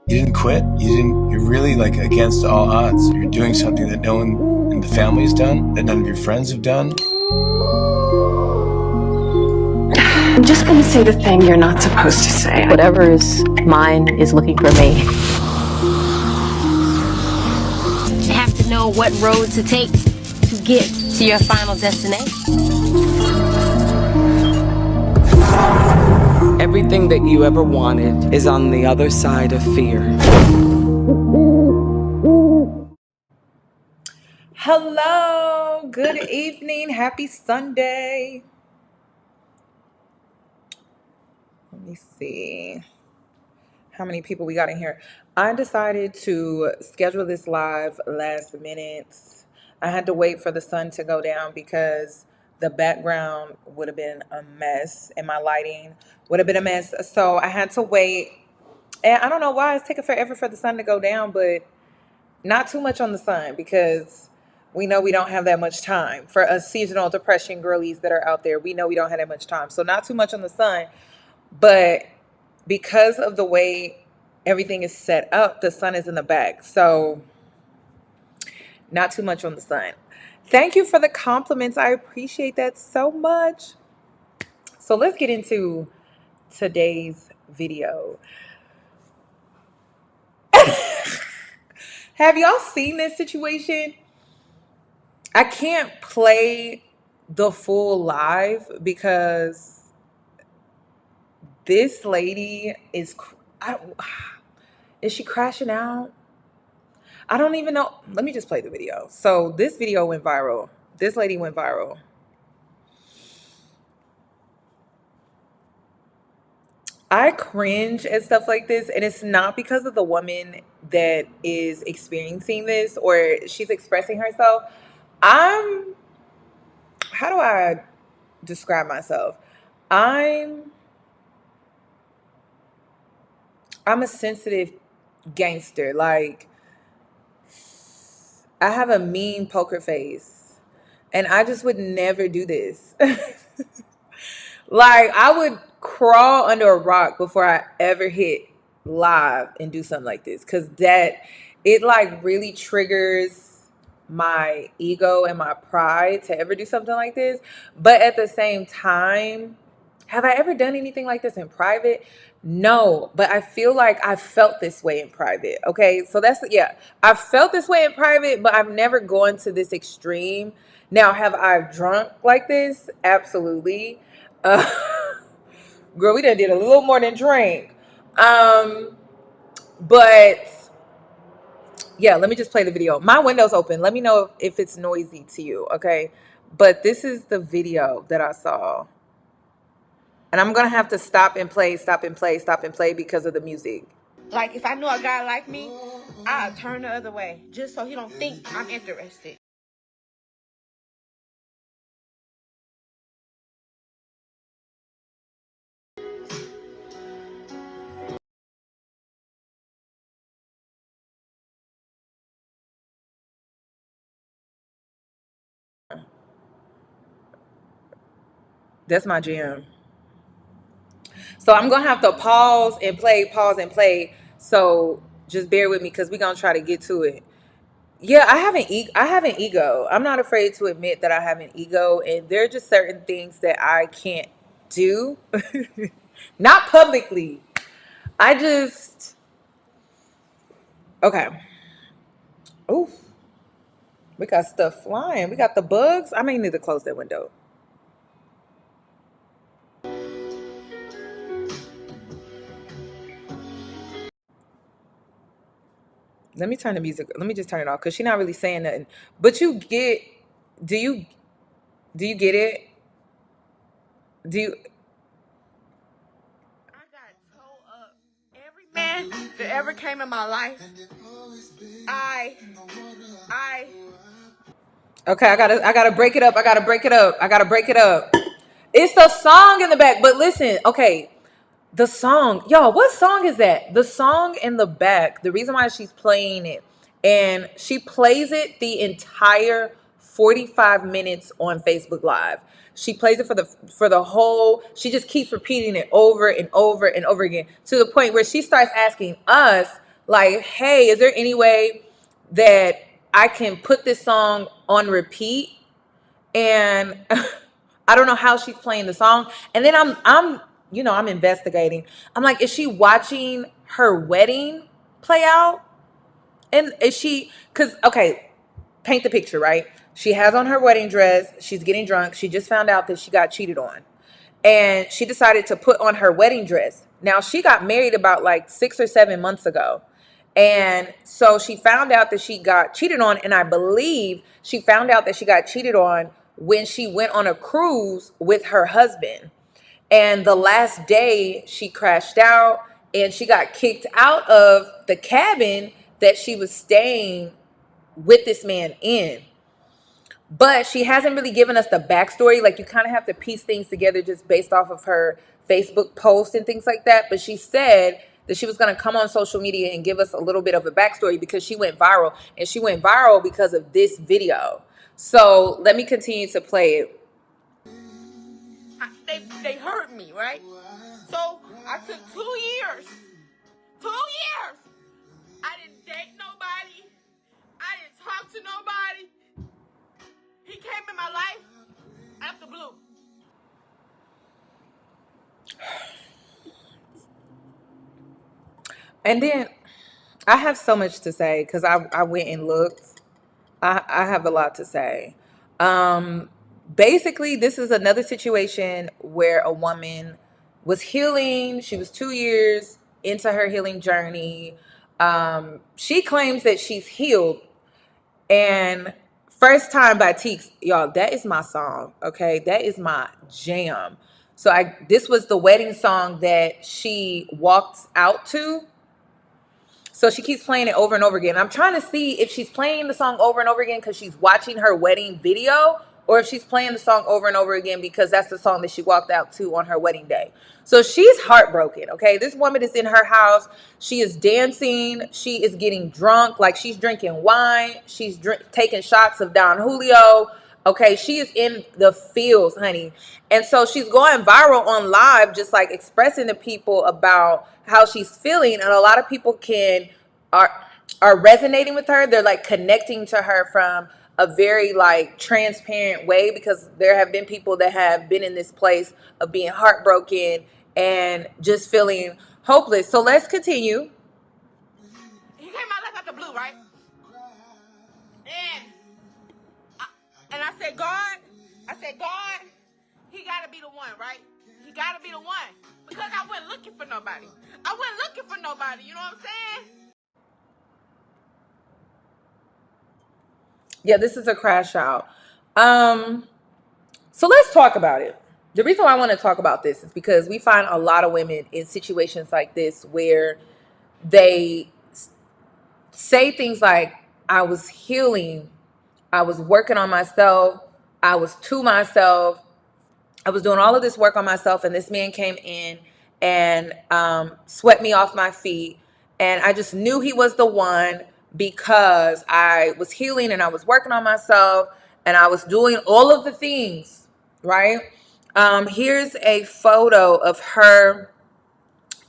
You didn't quit. You're really like against all odds. You're doing something that no one in the family's done, that none of your friends have done. I'm just gonna say the thing you're not supposed to say. Whatever is mine is looking for me. You have to know what road to take to get to your final destination. Everything that you ever wanted is on the other side of fear. Hello, good evening, happy Sunday. Let me see how many people we got in here. I decided to schedule this live last minute. I had to wait for the sun to go down because the background would have been a mess and my lighting would have been a mess. So I had to wait. And I don't know why it's taking forever for the sun to go down, but not too much on the sun because we know we don't have that much time. For us seasonal depression girlies that are out there, we know we don't have that much time. So not too much on the sun, but because of the way everything is set up, the sun is in the back. So not too much on the sun. Thank you for the compliments. I appreciate that so much. So let's get into today's video. Have y'all seen this situation? I can't play the full live because this lady is she crashing out? I don't even know. Let me just play the video. So this video went viral. This lady went viral. I cringe at stuff like this, and it's not because of the woman that is experiencing this or she's expressing herself. How do I describe myself? I'm a sensitive gangster. Like, I have a mean poker face, and I just would never do this. Like, I would crawl under a rock before I ever hit live and do something like this, because it like really triggers my ego and my pride to ever do something like this. But at the same time, have I ever done anything like this in private? No, but I feel like I felt this way in private. Okay, so I felt this way in private, but I've never gone to this extreme. Now, have I drunk like this? Absolutely. Uh, Girl, we done did a little more than drink. But yeah, let me just play the video. My window's open. Let me know if it's noisy to you, okay? But this is the video that I saw. And I'm gonna have to stop and play because of the music. Like, if I knew a guy like me, I'd turn the other way just so he don't think I'm interested. That's my jam. So I'm gonna have to pause and play. So just bear with me because we're gonna try to get to it. Yeah, I have an ego. I'm not afraid to admit that I have an ego, and there are just certain things that I can't do. Not publicly. I just okay. Ooh, we got stuff flying. We got the bugs. I may need to close that window. Let me turn the music. Let me just turn it off because she's not really saying nothing. But do you get it? Do you? I got toe up. Every man that ever came in my life, I. Okay, I gotta break it up. It's the song in the back. But listen, okay, the song, y'all, what song is that? The song in the back, the reason why she's playing it, and she plays it the entire 45 minutes on Facebook Live. She plays it for the whole, she just keeps repeating it over and over and over again to the point where she starts asking us like, hey, is there any way that I can put this song on repeat? And I don't know how she's playing the song. And then I'm investigating. I'm like, is she watching her wedding play out? And is she, because, okay, paint the picture, right? She has on her wedding dress. She's getting drunk. She just found out that she got cheated on. And she decided to put on her wedding dress. Now, she got married about like 6 or 7 months ago. And so she found out that she got cheated on. And I believe she found out that she got cheated on when she went on a cruise with her husband. And the last day she crashed out and she got kicked out of the cabin that she was staying with this man in. But she hasn't really given us the backstory. Like, you kind of have to piece things together just based off of her Facebook post and things like that. But she said that she was going to come on social media and give us a little bit of a backstory because she went viral. And she went viral because of this video. So let me continue to play it. They hurt me, right? So I took 2 years. 2 years. I didn't date nobody. I didn't talk to nobody. He came in my life out the blue. And then I have so much to say because I went and looked. I have a lot to say. Basically, this is another situation where a woman was healing. She was 2 years into her healing journey. She claims that she's healed. And First Time by Teeks, y'all, that is my song, okay? That is my jam. So this was the wedding song that she walked out to. So she keeps playing it over and over again. I'm trying to see if she's playing the song over and over again because she's watching her wedding video, or if she's playing the song over and over again because that's the song that she walked out to on her wedding day. So she's heartbroken, okay? This woman is in her house. She is dancing. She is getting drunk. Like, she's drinking wine. She's taking shots of Don Julio. Okay, she is in the fields, honey. And so she's going viral on live, just like expressing to people about how she's feeling. And a lot of people are resonating with her. They're like connecting to her from a very like transparent way, because there have been people that have been in this place of being heartbroken and just feeling hopeless. So let's continue. He came out like out the blue, right? And I said, God, he got to be the one, right? He got to be the one. Because I wasn't looking for nobody. You know what I'm saying? Yeah, this is a crash out. So let's talk about it. The reason why I want to talk about this is because we find a lot of women in situations like this where they say things like, I was healing, I was working on myself, I was to myself, I was doing all of this work on myself, and this man came in and swept me off my feet. And I just knew he was the one because I was healing and I was working on myself and I was doing all of the things, right? Here's a photo of her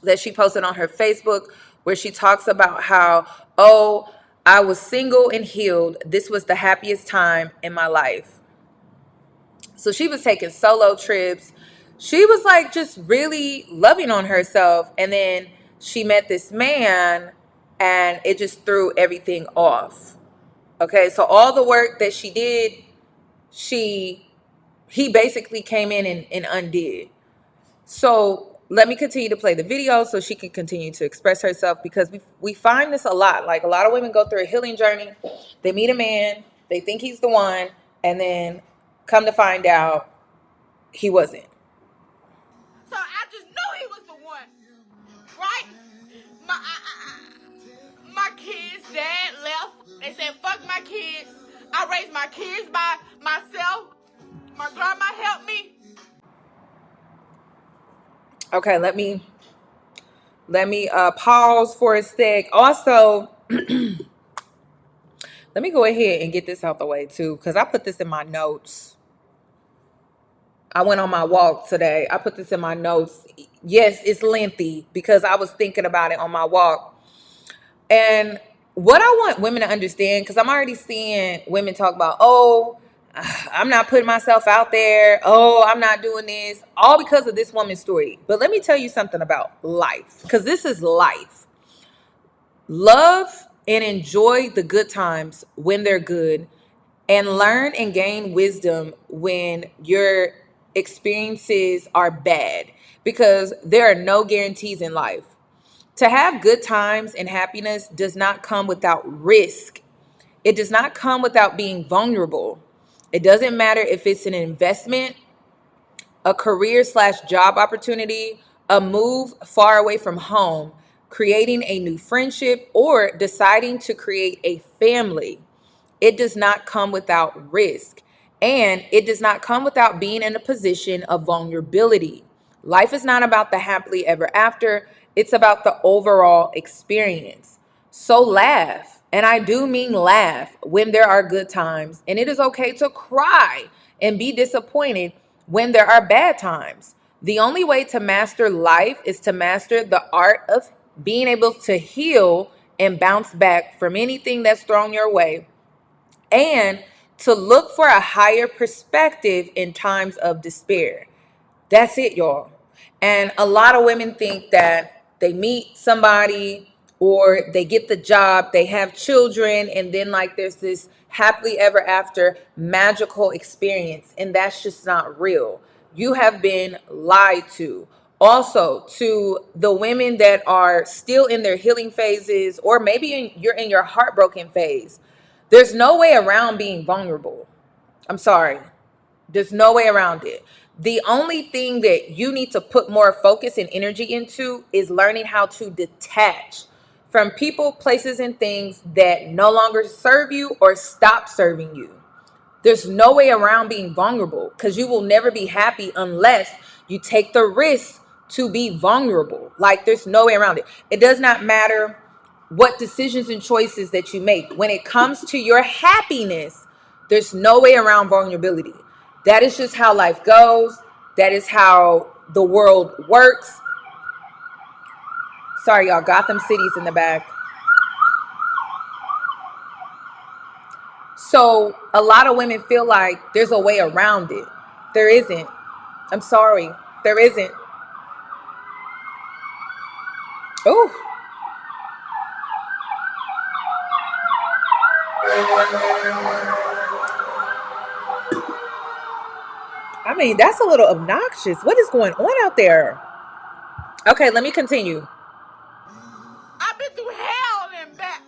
that she posted on her Facebook where she talks about how, oh, I was single and healed. This was the happiest time in my life. So she was taking solo trips. She was like just really loving on herself. And then she met this man and it just threw everything off. Okay, so all the work that she did, he basically came in and undid. So let me continue to play the video so she can continue to express herself, because we find this a lot. Like, a lot of women go through a healing journey. They meet a man, they think he's the one, and then come to find out he wasn't. So I just knew he was the one, right? My kids' dad left. They said, fuck my kids. I raised my kids by myself. My grandma helped me. Okay, let me pause for a sec. Also, let me go ahead and get this out the way too, because I put this in my notes. I went on my walk today. I put this in my notes. Yes, it's lengthy because I was thinking about it on my walk. And what I want women to understand, because I'm already seeing women talk about, oh, I'm not putting myself out there. Oh, I'm not doing this. All because of this woman's story. But let me tell you something about life, because this is life. Love and enjoy the good times when they're good, and learn and gain wisdom when your experiences are bad, because there are no guarantees in life. To have good times and happiness does not come without risk. It does not come without being vulnerable. It doesn't matter if it's an investment, a career/job opportunity, a move far away from home, creating a new friendship, or deciding to create a family. It does not come without risk, and it does not come without being in a position of vulnerability. Life is not about the happily ever after, it's about the overall experience. So laugh, and I do mean laugh, when there are good times, and it is okay to cry and be disappointed when there are bad times. The only way to master life is to master the art of being able to heal and bounce back from anything that's thrown your way, and to look for a higher perspective in times of despair. That's it, y'all. And a lot of women think that they meet somebody or they get the job, they have children, and then like there's this happily ever after magical experience. And that's just not real. You have been lied to. Also, to the women that are still in their healing phases, or maybe you're in your heartbroken phase, there's no way around being vulnerable. I'm sorry. There's no way around it. The only thing that you need to put more focus and energy into is learning how to detach from people, places, and things that no longer serve you or stop serving you. There's no way around being vulnerable, because you will never be happy unless you take the risk to be vulnerable. Like, there's no way around it. It does not matter what decisions and choices that you make. When it comes to your happiness, there's no way around vulnerability. That is just how life goes. That is how the world works. Sorry, y'all. Gotham City's in the back. So a lot of women feel like there's a way around it. There isn't. I'm sorry. There isn't. Oh, I mean, that's a little obnoxious. What is going on out there? Okay, let me continue. I've been through hell and back.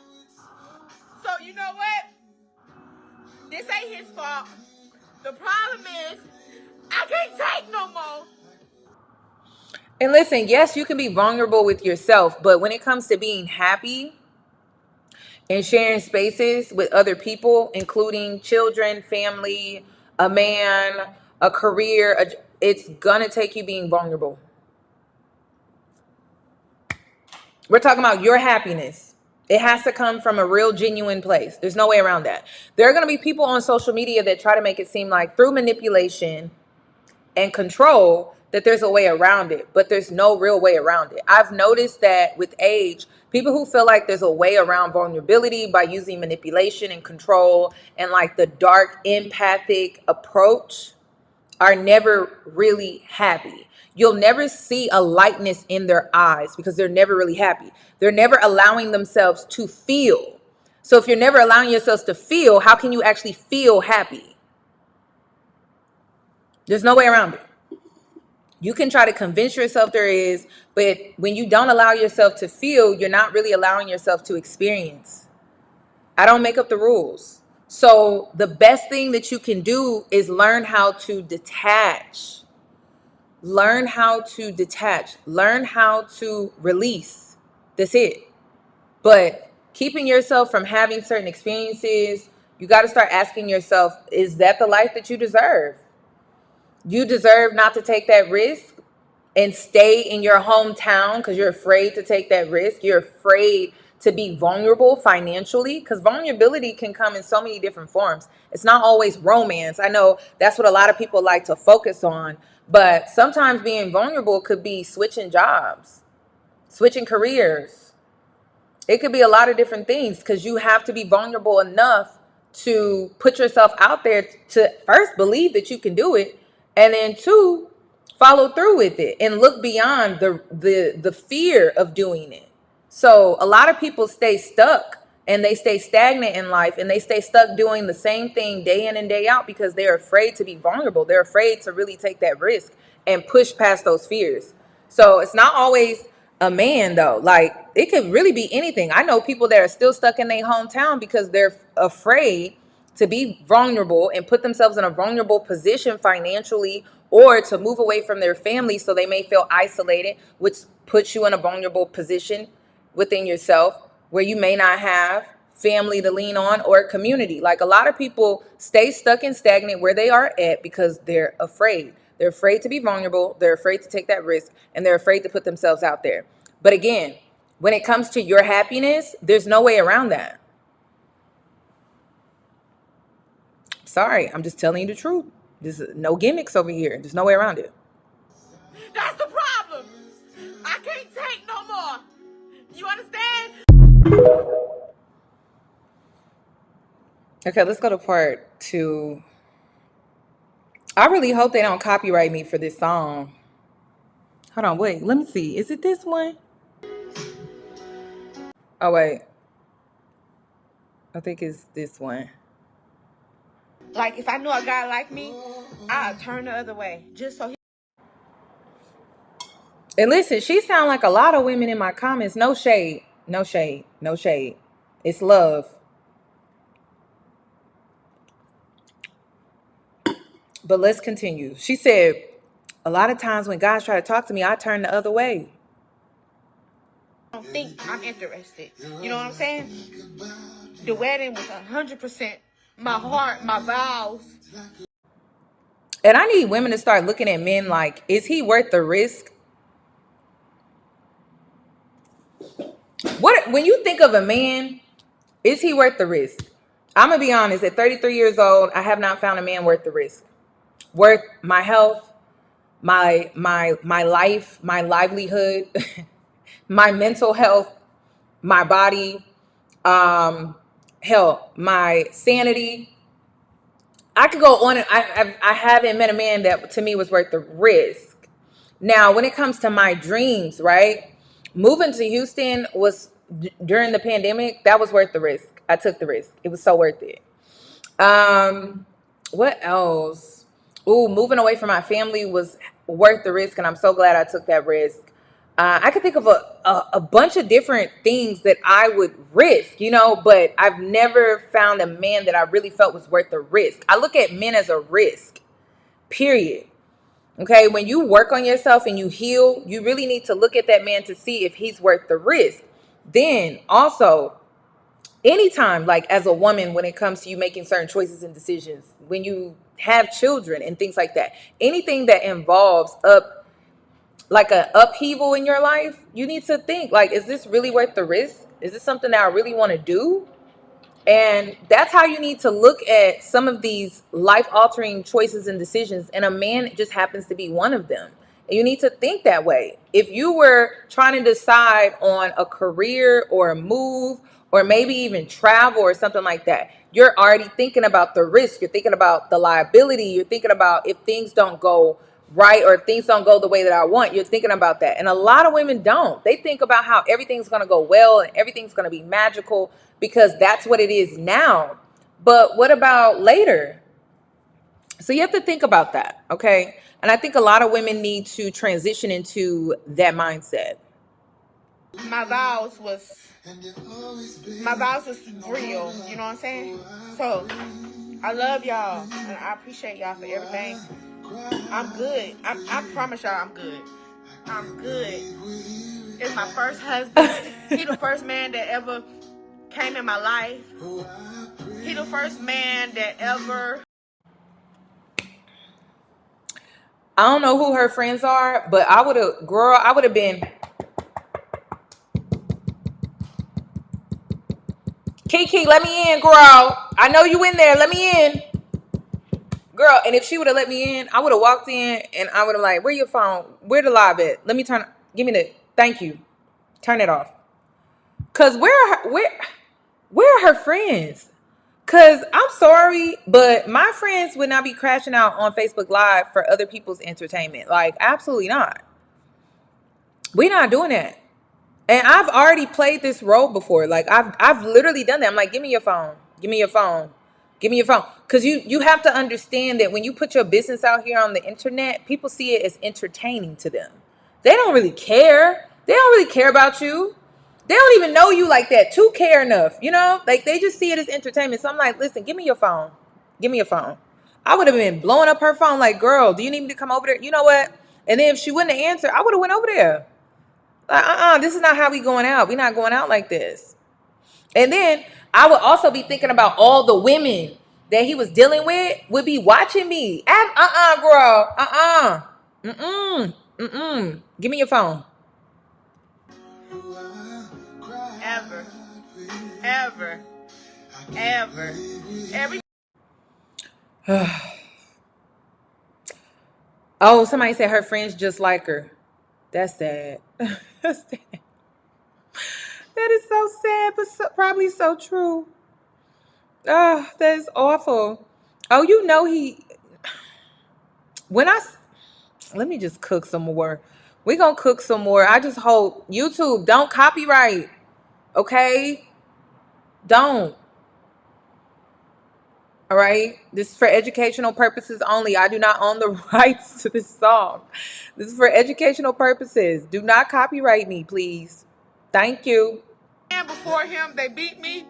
So you know what? This ain't his fault. The problem is, I can't take no more. And listen, yes, you can be vulnerable with yourself, but when it comes to being happy and sharing spaces with other people, including children, family, a man, a career, it's gonna take you being vulnerable. We're talking about your happiness. It has to come from a real, genuine place. There's no way around that. There are going to be people on social media that try to make it seem like through manipulation and control that there's a way around it, but there's no real way around it. I've noticed that with age, people who feel like there's a way around vulnerability by using manipulation and control and like the dark empathic approach are never really happy. You'll never see a lightness in their eyes because they're never really happy. They're never allowing themselves to feel. So if you're never allowing yourselves to feel, how can you actually feel happy? There's no way around it. You can try to convince yourself there is, but when you don't allow yourself to feel, you're not really allowing yourself to experience. I don't make up the rules. So the best thing that you can do is learn how to detach. Learn how to detach. Learn how to release. That's it. But keeping yourself from having certain experiences, you got to start asking yourself, is that the life that you deserve? You deserve not to take that risk and stay in your hometown because you're afraid to take that risk. You're afraid to be vulnerable financially, because vulnerability can come in so many different forms. It's not always romance. I know that's what a lot of people like to focus on, but sometimes being vulnerable could be switching jobs, switching careers. It could be a lot of different things, because you have to be vulnerable enough to put yourself out there to first believe that you can do it, and then two, follow through with it and look beyond the fear of doing it. So a lot of people stay stuck and they stay stagnant in life, and they stay stuck doing the same thing day in and day out because they're afraid to be vulnerable. They're afraid to really take that risk and push past those fears. So it's not always a man though. Like, it could really be anything. I know people that are still stuck in their hometown because they're afraid to be vulnerable and put themselves in a vulnerable position financially, or to move away from their family so they may feel isolated, which puts you in a vulnerable position within yourself where you may not have family to lean on or community. Like, a lot of people stay stuck and stagnant where they are at because they're afraid. They're afraid to be vulnerable. They're afraid to take that risk, and they're afraid to put themselves out there. But again, when it comes to your happiness, there's no way around that. Sorry, I'm just telling you the truth. There's no gimmicks over here. There's no way around it. That's the problem. I can't take no more. You understand? Okay, let's go to part 2. I really hope they don't copyright me for this song. Hold on, wait, let me see. Is it this one? Oh, wait. I think it's this one. Like, if I knew a guy like me, I'd turn the other way just so he. And listen, she sound like a lot of women in my comments. No shade, no shade, no shade. It's love. But let's continue. She said, a lot of times when guys try to talk to me, I turn the other way. Don't think I'm interested. You know what I'm saying? The wedding was 100% my heart, my vows. And I need women to start looking at men like, is he worth the risk? What, when you think of a man, is he worth the risk? I'm gonna be honest, at 33 years old, I have not found a man worth the risk. Worth my health, my life, my livelihood, my mental health, my body, hell, my sanity. I could go on, and I haven't met a man that to me was worth the risk. Now, when it comes to my dreams, right? Moving to Houston was during the pandemic. That was worth the risk. I took the risk. It was so worth it. What else? Ooh, moving away from my family was worth the risk, and I'm so glad I took that risk. I could think of a bunch of different things that I would risk, but I've never found a man that I really felt was worth the risk. I look at men as a risk, period. Okay, when you work on yourself and you heal, you really need to look at that man to see if he's worth the risk. Then also, anytime, like as a woman, when it comes to you making certain choices and decisions, when you have children and things like that, anything that involves like an upheaval in your life, you need to think like, is this really worth the risk? Is this something that I really want to do? And that's how you need to look at some of these life-altering choices and decisions. And a man just happens to be one of them. And you need to think that way. If you were trying to decide on a career or a move, or maybe even travel or something like that, you're already thinking about the risk. You're thinking about the liability. You're thinking about if things don't go right or if things don't go the way that I want. You're thinking about that. And a lot of women don't. They think about how everything's going to go well and everything's going to be magical because that's what it is now. But what about later? So you have to think about that, okay? And I think a lot of women need to transition into that mindset. My vows was real. You know what I'm saying? So I love y'all and I appreciate y'all for everything. I'm good. I promise y'all I'm good. I'm good. It's my first husband. He the first man that ever came in my life. He the first man that ever. I don't know who her friends are, but I would have been. Keke, let me in, girl. I know you in there. Let me in. Girl, and if she would have let me in, I would have walked in and I would have like, where your phone? Where the live at? Let me give me the, thank you. Turn it off. Cause where are her friends? Cause I'm sorry, but my friends would not be crashing out on Facebook Live for other people's entertainment. Like, absolutely not. We're not doing that. And I've already played this role before. Like I've literally done that. I'm like, give me your phone. Give me your phone. Give me your phone. Because you have to understand that when you put your business out here on the internet, people see it as entertaining to them. They don't really care. They don't really care about you. They don't even know you like that to care enough. You know, like they just see it as entertainment. So I'm like, listen, give me your phone. Give me your phone. I would have been blowing up her phone like, girl, do you need me to come over there? You know what? And then if she wouldn't have answered, I would have went over there. This is not how we going out. We're not going out like this. And then I would also be thinking about all the women that he was dealing with would be watching me. Girl. Give me your phone. Ever. Ever. Ever. Every Oh, somebody said her friends just like her. That's sad. That's sad. That is so sad, but probably so true. Oh, that is awful. Oh, you know let me just cook some more. We're gonna cook some more. I just hope YouTube don't copyright. Okay? Don't. All right? This is for educational purposes only. I do not own the rights to this song. This is for educational purposes. Do not copyright me, please. Thank you. man before him, they beat me.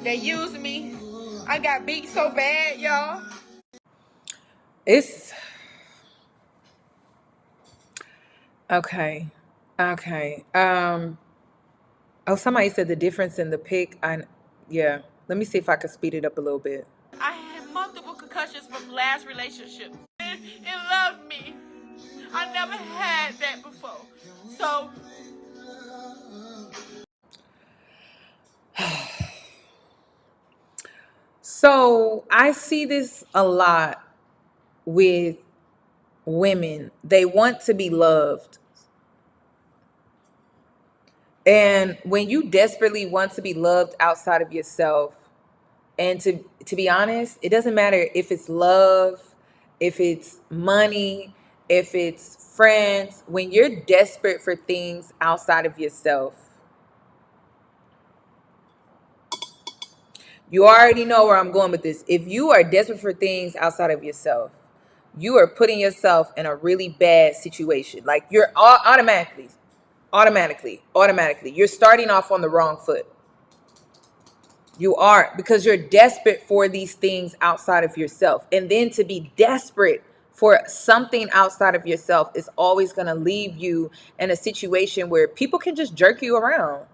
They used me. I got beat so bad, y'all. It's okay. Okay. Oh, somebody said the difference in the pick. Yeah. Let me see if I can speed it up a little bit. I had multiple concussions from last relationship. It loved me. I never had that before. So So I see this a lot with women. They want to be loved. And when you desperately want to be loved outside of yourself, and to be honest, it doesn't matter if it's love, if it's money, if it's friends, when you're desperate for things outside of yourself, you already know where I'm going with this. If you are desperate for things outside of yourself, you are putting yourself in a really bad situation. Like you're automatically, you're starting off on the wrong foot. You are, because you're desperate for these things outside of yourself. And then to be desperate for something outside of yourself is always going to leave you in a situation where people can just jerk you around.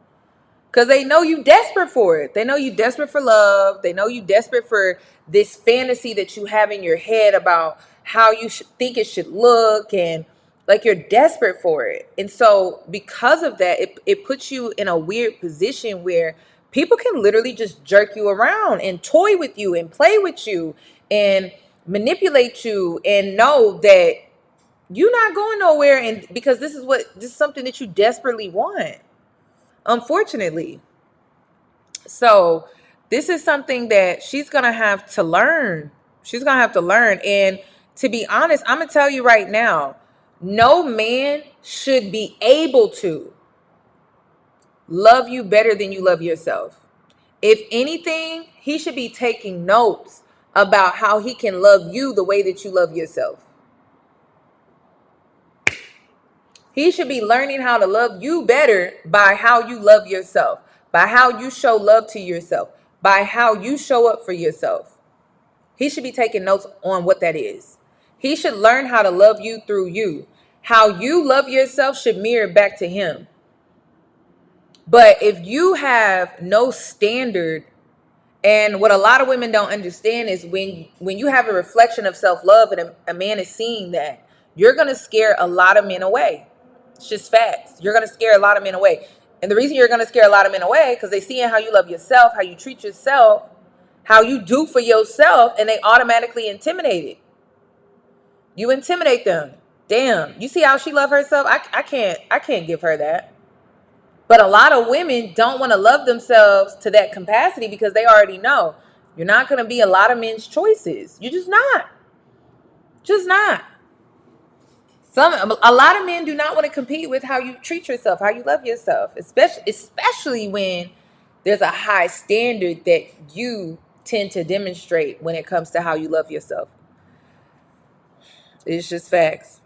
Because they know you desperate for it. They know you desperate for love. They know you desperate for this fantasy that you have in your head about how you should think it should look, and like you're desperate for it. And so because of that, it puts you in a weird position where people can literally just jerk you around and toy with you and play with you and manipulate you and know that you're not going nowhere, and because this is something that you desperately want, unfortunately. So this is something that she's gonna have to learn. She's gonna have to learn. And to be honest, I'm gonna tell you right now, no man should be able to love you better than you love yourself. If anything, he should be taking notes about how he can love you the way that you love yourself. He should be learning how to love you better by how you love yourself, by how you show love to yourself, by how you show up for yourself. He should be taking notes on what that is. He should learn how to love you through you. How you love yourself should mirror back to him. But if you have no standard, and what a lot of women don't understand is when you have a reflection of self-love and a man is seeing that, you're going to scare a lot of men away. It's just facts. You're going to scare a lot of men away. And the reason you're going to scare a lot of men away, because they see how you love yourself, how you treat yourself, how you do for yourself, and they automatically intimidate it. You intimidate them. Damn, you see how she love herself? I can't give her that. But a lot of women don't want to love themselves to that capacity because they already know you're not going to be a lot of men's choices. You're just not. Just not. A lot of men do not want to compete with how you treat yourself, how you love yourself, especially when there's a high standard that you tend to demonstrate when it comes to how you love yourself. It's just facts.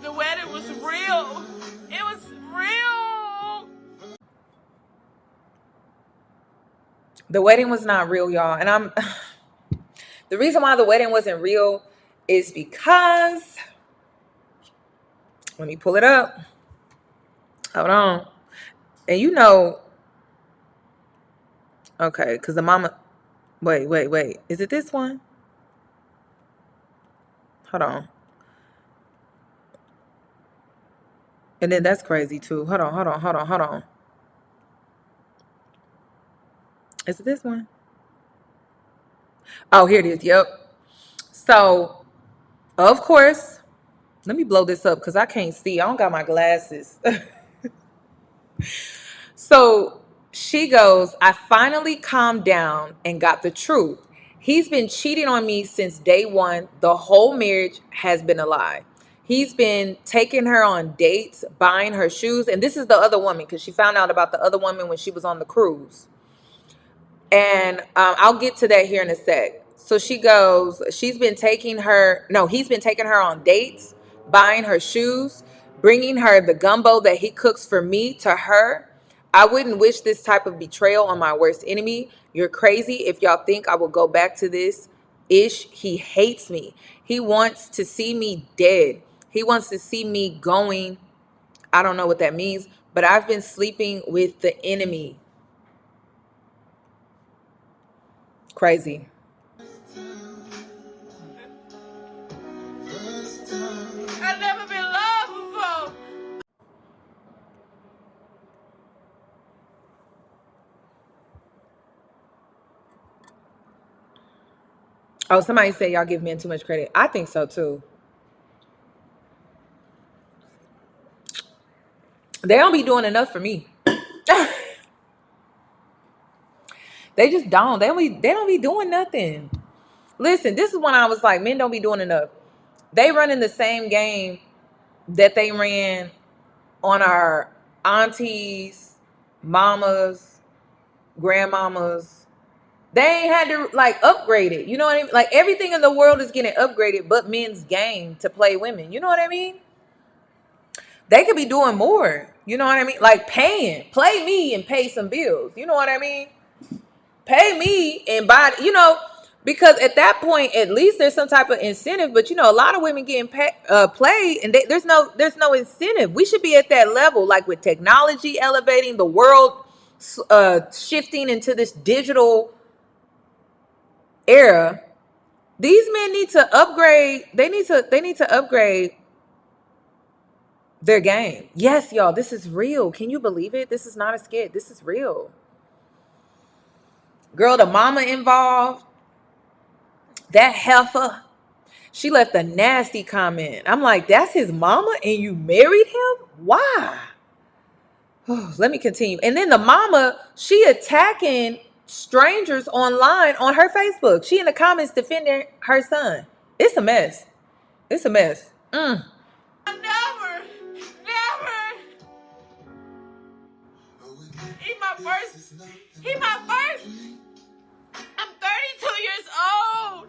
The wedding was real. It was real. The wedding was not real, y'all. And the reason why the wedding wasn't real is because, let me pull it up. Hold on. And you know, okay, because the mama, wait. Is it this one? Hold on. And then that's crazy too. Hold on. Is it this one? Oh, here it is. Yep. So, of course, let me blow this up because I can't see. I don't got my glasses. So she goes, I finally calmed down and got the truth. He's been cheating on me since day one. The whole marriage has been a lie. He's been taking her on dates, buying her shoes. And this is the other woman because she found out about the other woman when she was on the cruise. And I'll get to that here in a sec. So she goes, he's been taking her on dates, buying her shoes, bringing her the gumbo that he cooks for me to her. I wouldn't wish this type of betrayal on my worst enemy. You're crazy if y'all think I will go back to this ish. He hates me. He wants to see me dead. He wants to see me going. I don't know what that means, but I've been sleeping with the enemy. Crazy. I've never been loved before. Oh, somebody said y'all give men too much credit. I think so too. They don't be doing enough for me. They just don't. They don't be doing nothing. Listen, this is when I was like, men don't be doing enough. They running the same game that they ran on our aunties, mamas, grandmamas. They ain't had to like upgrade it. You know what I mean? Like everything in the world is getting upgraded but men's game to play women. You know what I mean? They could be doing more. You know what I mean? Like play me and pay some bills. You know what I mean? Pay me and buy, because at that point, at least there's some type of incentive. But a lot of women getting played, and there's no incentive. We should be at that level, like with technology elevating, the world shifting into this digital era. These men need to upgrade. They need to upgrade their game. Yes, y'all, this is real. Can you believe it? This is not a skit. This is real. Girl, the mama involved, that heifer, she left a nasty comment. I'm like, that's his mama and you married him? Why? Oh, let me continue. And then the mama, she attacking strangers online on her Facebook. She in the comments defending her son. It's a mess. It's a mess. Never. He my first. I'm 32 years old.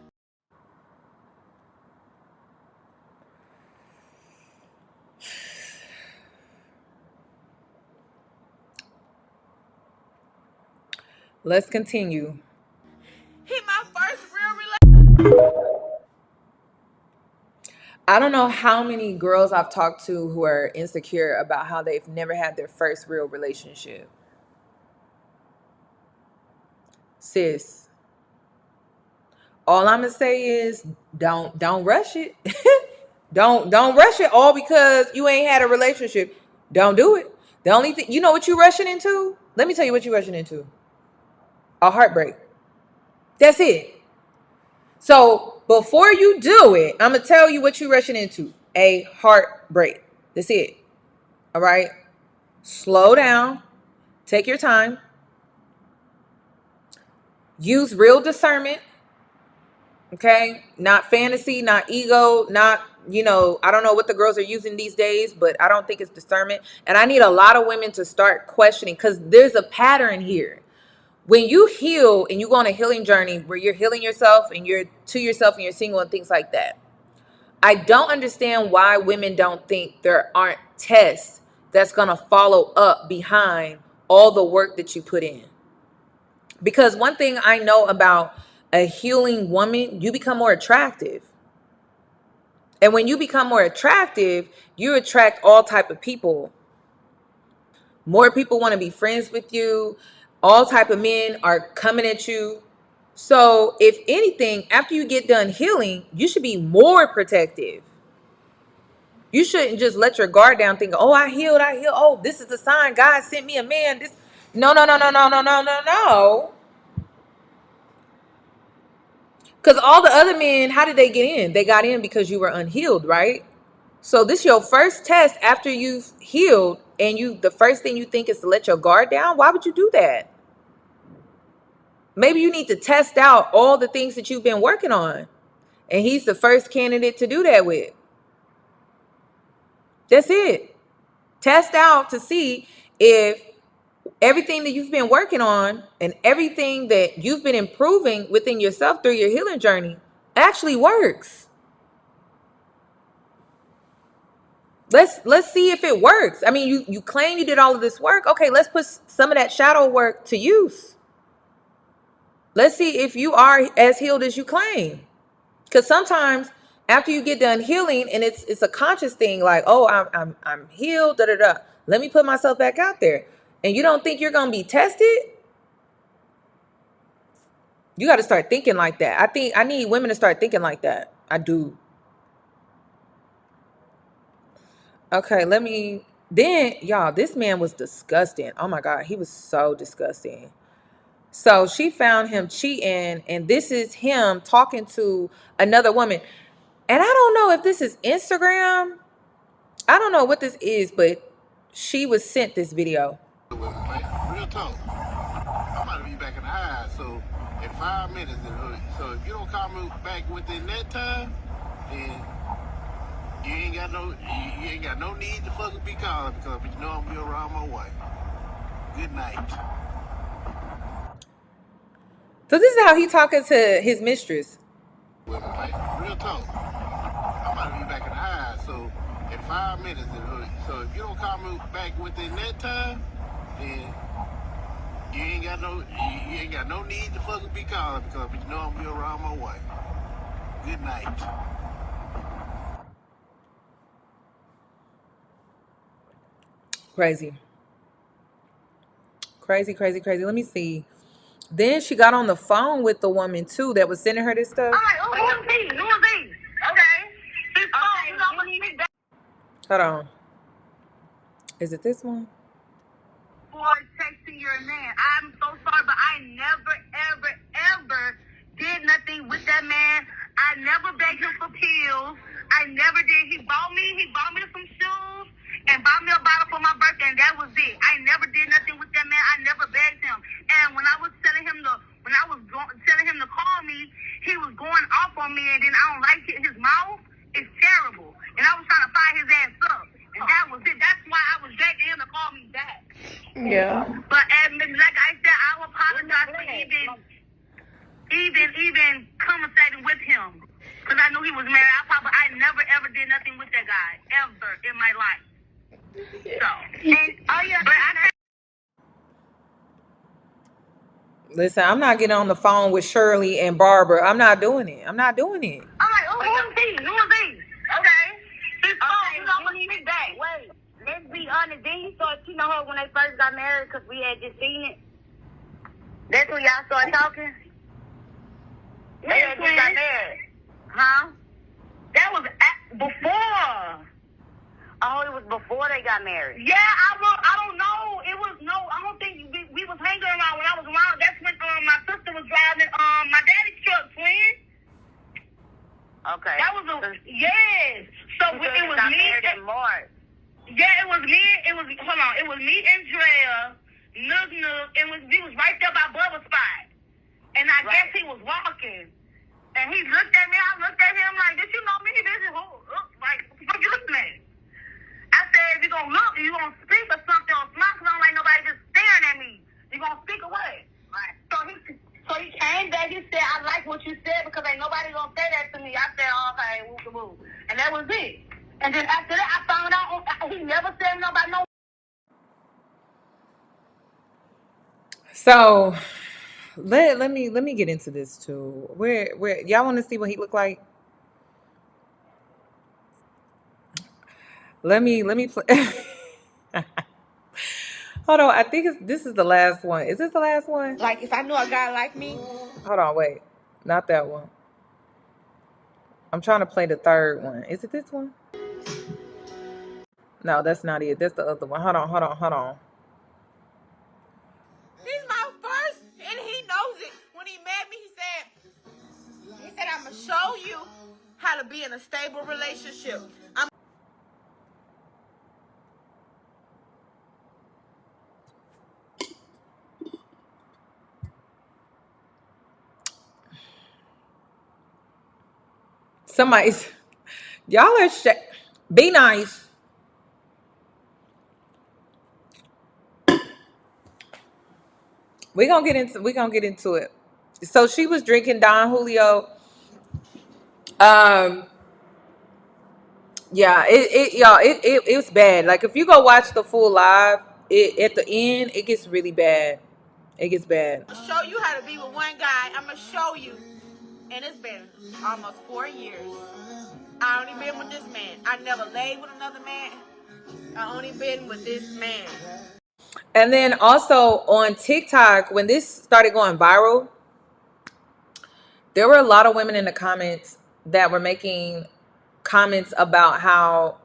Let's continue. He my first real relationship. I don't know how many girls I've talked to who are insecure about how they've never had their first real relationship. Sis, all I'm gonna say is don't rush it. don't rush it all because you ain't had a relationship. Don't do it. The only thing, you know what you rushing into? Let me tell you what you rushing into. A heartbreak. That's it. So before you do it, I'm gonna tell you what you rushing into. A heartbreak. That's it. All right. Slow down. Take your time. Use real discernment. Okay? Not fantasy, not ego, not, I don't know what the girls are using these days, but I don't think it's discernment. And I need a lot of women to start questioning, because there's a pattern here. When you heal and you go on a healing journey where you're healing yourself and you're to yourself and you're single and things like that, I don't understand why women don't think there aren't tests that's going to follow up behind all the work that you put in. Because one thing I know about a healing woman, you become more attractive. And when you become more attractive, you attract all type of people. More people want to be friends with you. All type of men are coming at you. So if anything, after you get done healing, you should be more protective. You shouldn't just let your guard down thinking, oh, I healed. Oh, this is a sign. God sent me a man. No. Because all the other men, how did they get in? They got in because you were unhealed, right? So this is your first test after you've healed, and the first thing you think is to let your guard down. Why would you do that? Maybe you need to test out all the things that you've been working on, and he's the first candidate to do that with. That's it. Test out to see if everything that you've been working on and everything that you've been improving within yourself through your healing journey actually works. Let's see if it works. I mean, you claim you did all of this work. Okay, let's put some of that shadow work to use. Let's see if you are as healed as you claim. Because sometimes after you get done healing, and it's a conscious thing, like, oh, I'm healed, let me put myself back out there. And you don't think you're gonna be tested? You got to start thinking like that. I need women to start thinking like that. I do. Okay, then y'all, this man was disgusting. Oh my God, he was so disgusting. So she found him cheating, and this is him talking to another woman. And I don't know if this is Instagram. I don't know what this is, but she was sent this video. Real talk. I'm about to be back in the house, so in 5 minutes. So if you don't call me back within that time, then you ain't got no need to fucking be calling, because you know I'm gonna be around my wife. Good night. So this is how he talking to his mistress. Real talk. I'm about to be back in the house, so in 5 minutes. So if you don't call me back within that time, then you ain't got no need to fucking be calling, because you know I'm gonna be around my wife. Good night. Crazy. Let me see. Then she got on the phone with the woman too that was sending her this stuff. All right, who's these? Okay. Hold on. Is it this one? For texting your man. I'm so sorry, but I never, ever did nothing with that man. I never begged him for pills. I never did. He bought me some shoes and bought me a bottle for my birthday, and that was it. I never did nothing with that man. I never begged him. And when I was telling him to call me, he was going off on me, and then I don't like it. His mouth is terrible. And I was trying to fire his ass up. And that was it. That's why I was begging him to call me back. Yeah. But like I said, I apologize for even conversating with him, because I knew he was married. I never ever did nothing with that guy ever in my life. Listen, I'm not getting on the phone with Shirley and Barbara. I'm not doing it. I'm like, who's these? Okay. He's back. Wait, let's be honest. Then you start cheating on her when they first got married, because we had just seen it. That's when y'all started talking? They had just got married. Huh? That was before. Oh, it was before they got married. Yeah, I don't know. I don't think we was hanging around when I was around. That's when my sister was driving my daddy's truck, twin. Okay. That was yes. So it was me. In March. Yeah, it was me. It was me 12, Nook, and he was right there by Bubba Spot. And I guess he was walking. And he looked at me, I looked at him like, did you know me? This is who? Like, what you looking at? I said, if you gonna look, you gonna speak or something or smile, because I don't like nobody just staring at me. You gonna speak or what? Right. So he came back, he said, I like what you said because ain't nobody gonna say that to me. I said, oh, okay, woo. And that was it. And then after that, I found out he never said nobody no. So let me get into this too. Where y'all want to see what he looked like? Let me play. Hold on, I think this is the last one. Is this the last one? Like, if I knew a guy like me. Hold on, wait. Not that one. I'm trying to play the third one. Is it this one? No, that's not it. That's the other one. Hold on. He's my first, and he knows it. When he met me, he said, I'm going to show you how to be in a stable relationship. Somebody's, y'all are be nice. We're gonna get into it. So she was drinking Don Julio. Yeah, it was bad. Like, if you go watch the full live, at the end it gets really bad. It gets bad. I'm going to show you how to be with one guy. I'm going to show you. And it's been almost 4 years. I only been with this man. I never laid with another man. I only been with this man. And then also on TikTok, when this started going viral, there were a lot of women in the comments that were making comments about how,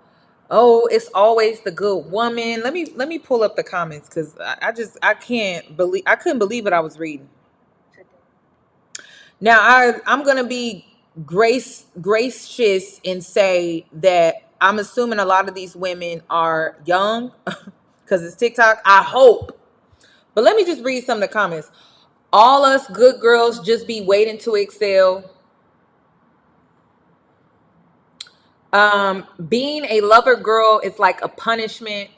oh, it's always the good woman. Let me pull up the comments, because I couldn't believe what I was reading. Now I'm gonna be gracious and say that I'm assuming a lot of these women are young because it's TikTok. I hope. But let me just read some of the comments. All us good girls just be waiting to excel. Being a lover girl is like a punishment.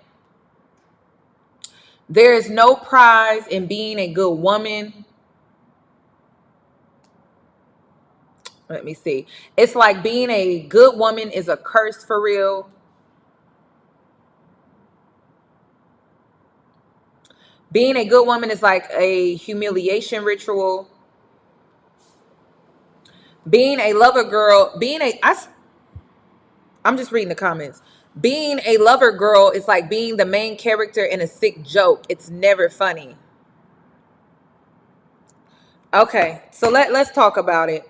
There is no prize in being a good woman. Let me see. It's like being a good woman is a curse for real. Being a good woman is like a humiliation ritual. Being a lover girl, I'm just reading the comments. Being a lover girl is like being the main character in a sick joke. It's never funny. Okay, so let's talk about it.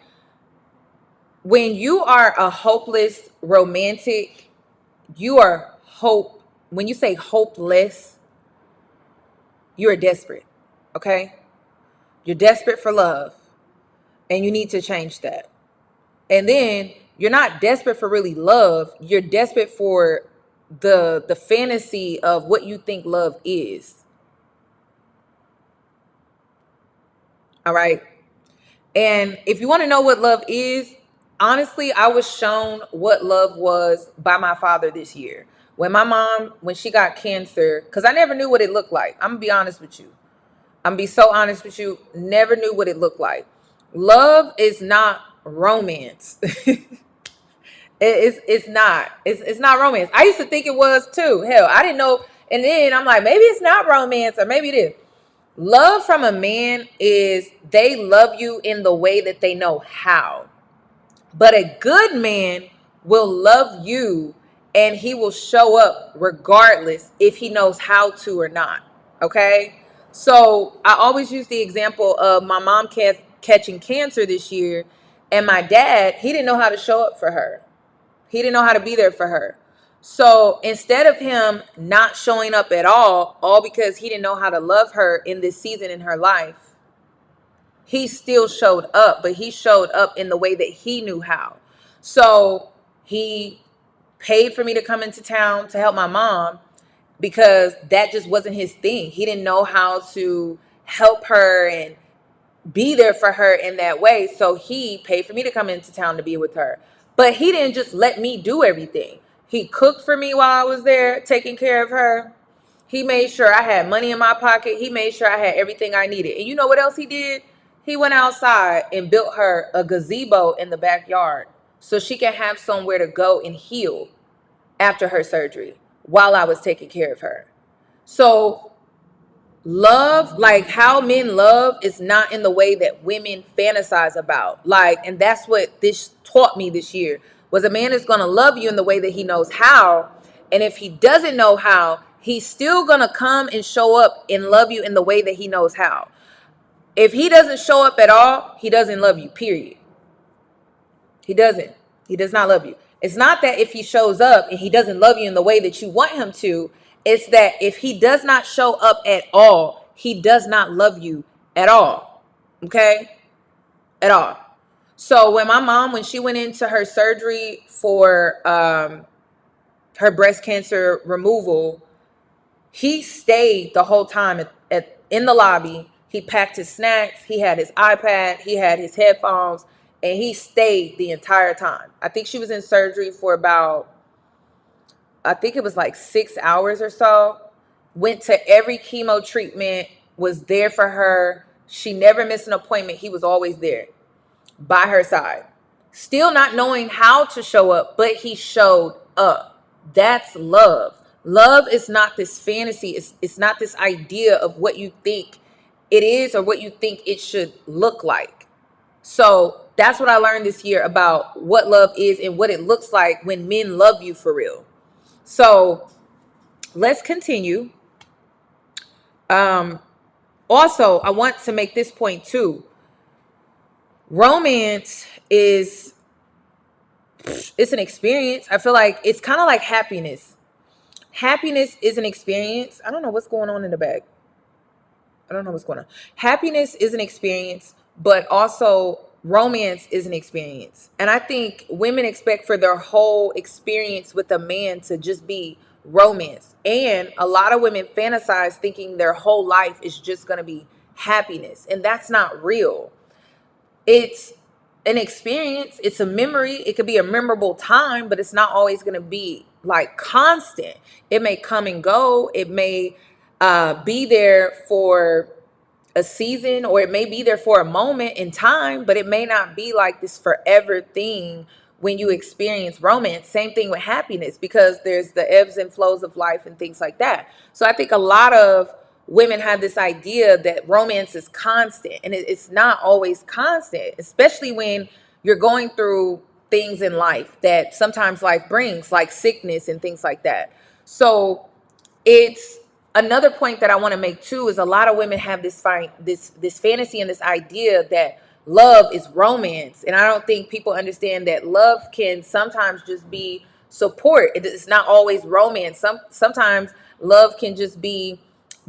When you are a hopeless romantic, when you say hopeless, you are desperate. Okay? You're desperate for love, and you need to change that. And then you're not desperate for really love. You're desperate for the fantasy of what you think love is. All right. And if you want to know what love is, honestly, I was shown what love was by my father this year. When my mom, when she got cancer, because I never knew what it looked like. I'm going to be honest with you. I'm going to be so honest with you. Never knew what it looked like. Love is not romance. It's not. It's not romance. I used to think it was too. Hell, I didn't know. And then I'm like, maybe it's not romance, or maybe it is. Love from a man is they love you in the way that they know how. But a good man will love you, and he will show up regardless if he knows how to or not. Okay? So I always use the example of my mom catching cancer this year, and my dad, he didn't know how to show up for her. He didn't know how to be there for her. So instead of him not showing up at all because he didn't know how to love her in this season in her life, he still showed up, but he showed up in the way that he knew how. So he paid for me to come into town to help my mom. because that just wasn't his thing. He didn't know how to help her and be there for her in that way. So he paid for me to come into town to be with her. But he didn't just let me do everything. He cooked for me while I was there, taking care of her. He made sure I had money in my pocket. He made sure I had everything I needed. And you know what else he did? He went outside and built her a gazebo in the backyard so she can have somewhere to go and heal after her surgery while I was taking care of her. So love, like how men love, is not in the way that women fantasize about. Like, and that's what this taught me this year, was a man is going to love you in the way that he knows how. And if he doesn't know how, he's still going to come and show up and love you in the way that he knows how. If he doesn't show up at all, he doesn't love you, period. He doesn't. He does not love you. It's not that if he shows up and he doesn't love you in the way that you want him to. It's that if he does not show up at all, he does not love you at all. Okay? At all. So when my mom, when she went into her surgery for her breast cancer removal, he stayed the whole time in the lobby. He packed his snacks. He had his iPad. He had his headphones. And he stayed the entire time. I think she was in surgery for about, I think it was like 6 hours or so. Went to every chemo treatment, was there for her. She never missed an appointment. He was always there by her side. Still not knowing how to show up, but he showed up. That's love. Love is not this fantasy. It's not this idea of what you think it is or what you think it should look like. So that's what I learned this year about what love is and what it looks like when men love you for real. So let's continue. Also, I want to make this point too. Romance it's an experience. I feel like it's kind of like happiness. Happiness is an experience. I don't know what's going on in the back. I don't know what's going on. Happiness is an experience, but also romance is an experience. And I think women expect for their whole experience with a man to just be romance. And a lot of women fantasize thinking their whole life is just going to be happiness. And that's not real. It's an experience. It's a memory. It could be a memorable time, but it's not always going to be like constant. It may come and go. It may be there for a season, or it may be there for a moment in time, but it may not be like this forever thing when you experience romance. Same thing with happiness, because there's the ebbs and flows of life and things like that. So I think a lot of women have this idea that romance is constant, and it's not always constant, especially when you're going through things in life that sometimes life brings, like sickness and things like that. So it's another point that I want to make too, is a lot of women have this fantasy and this idea that love is romance. And I don't think people understand that love can sometimes just be support. It's not always romance. Sometimes love can just be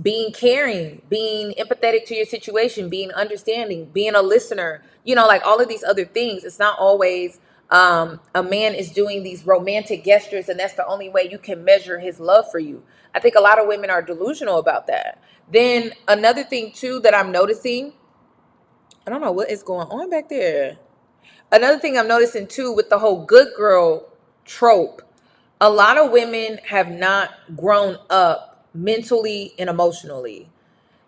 being caring, being empathetic to your situation, being understanding, being a listener, like all of these other things. It's not always a man is doing these romantic gestures and that's the only way you can measure his love for you. I think a lot of women are delusional about that. Then another thing too that I'm noticing, I don't know what is going on back there. Another thing I'm noticing too with the whole good girl trope, a lot of women have not grown up mentally and emotionally.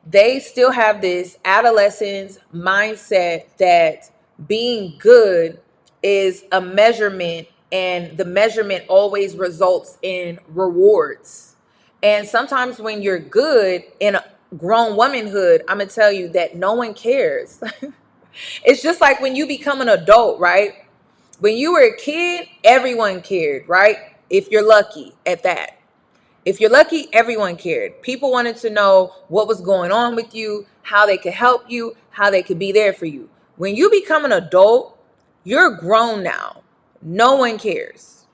They still have this adolescence mindset that being good is a measurement, and the measurement always results in rewards. And sometimes when you're good in a grown womanhood, I'm going to tell you that no one cares. It's just like when you become an adult, right? When you were a kid, everyone cared, right? If you're lucky at that. If you're lucky, everyone cared. People wanted to know what was going on with you, how they could help you, how they could be there for you. When you become an adult, you're grown now. No one cares.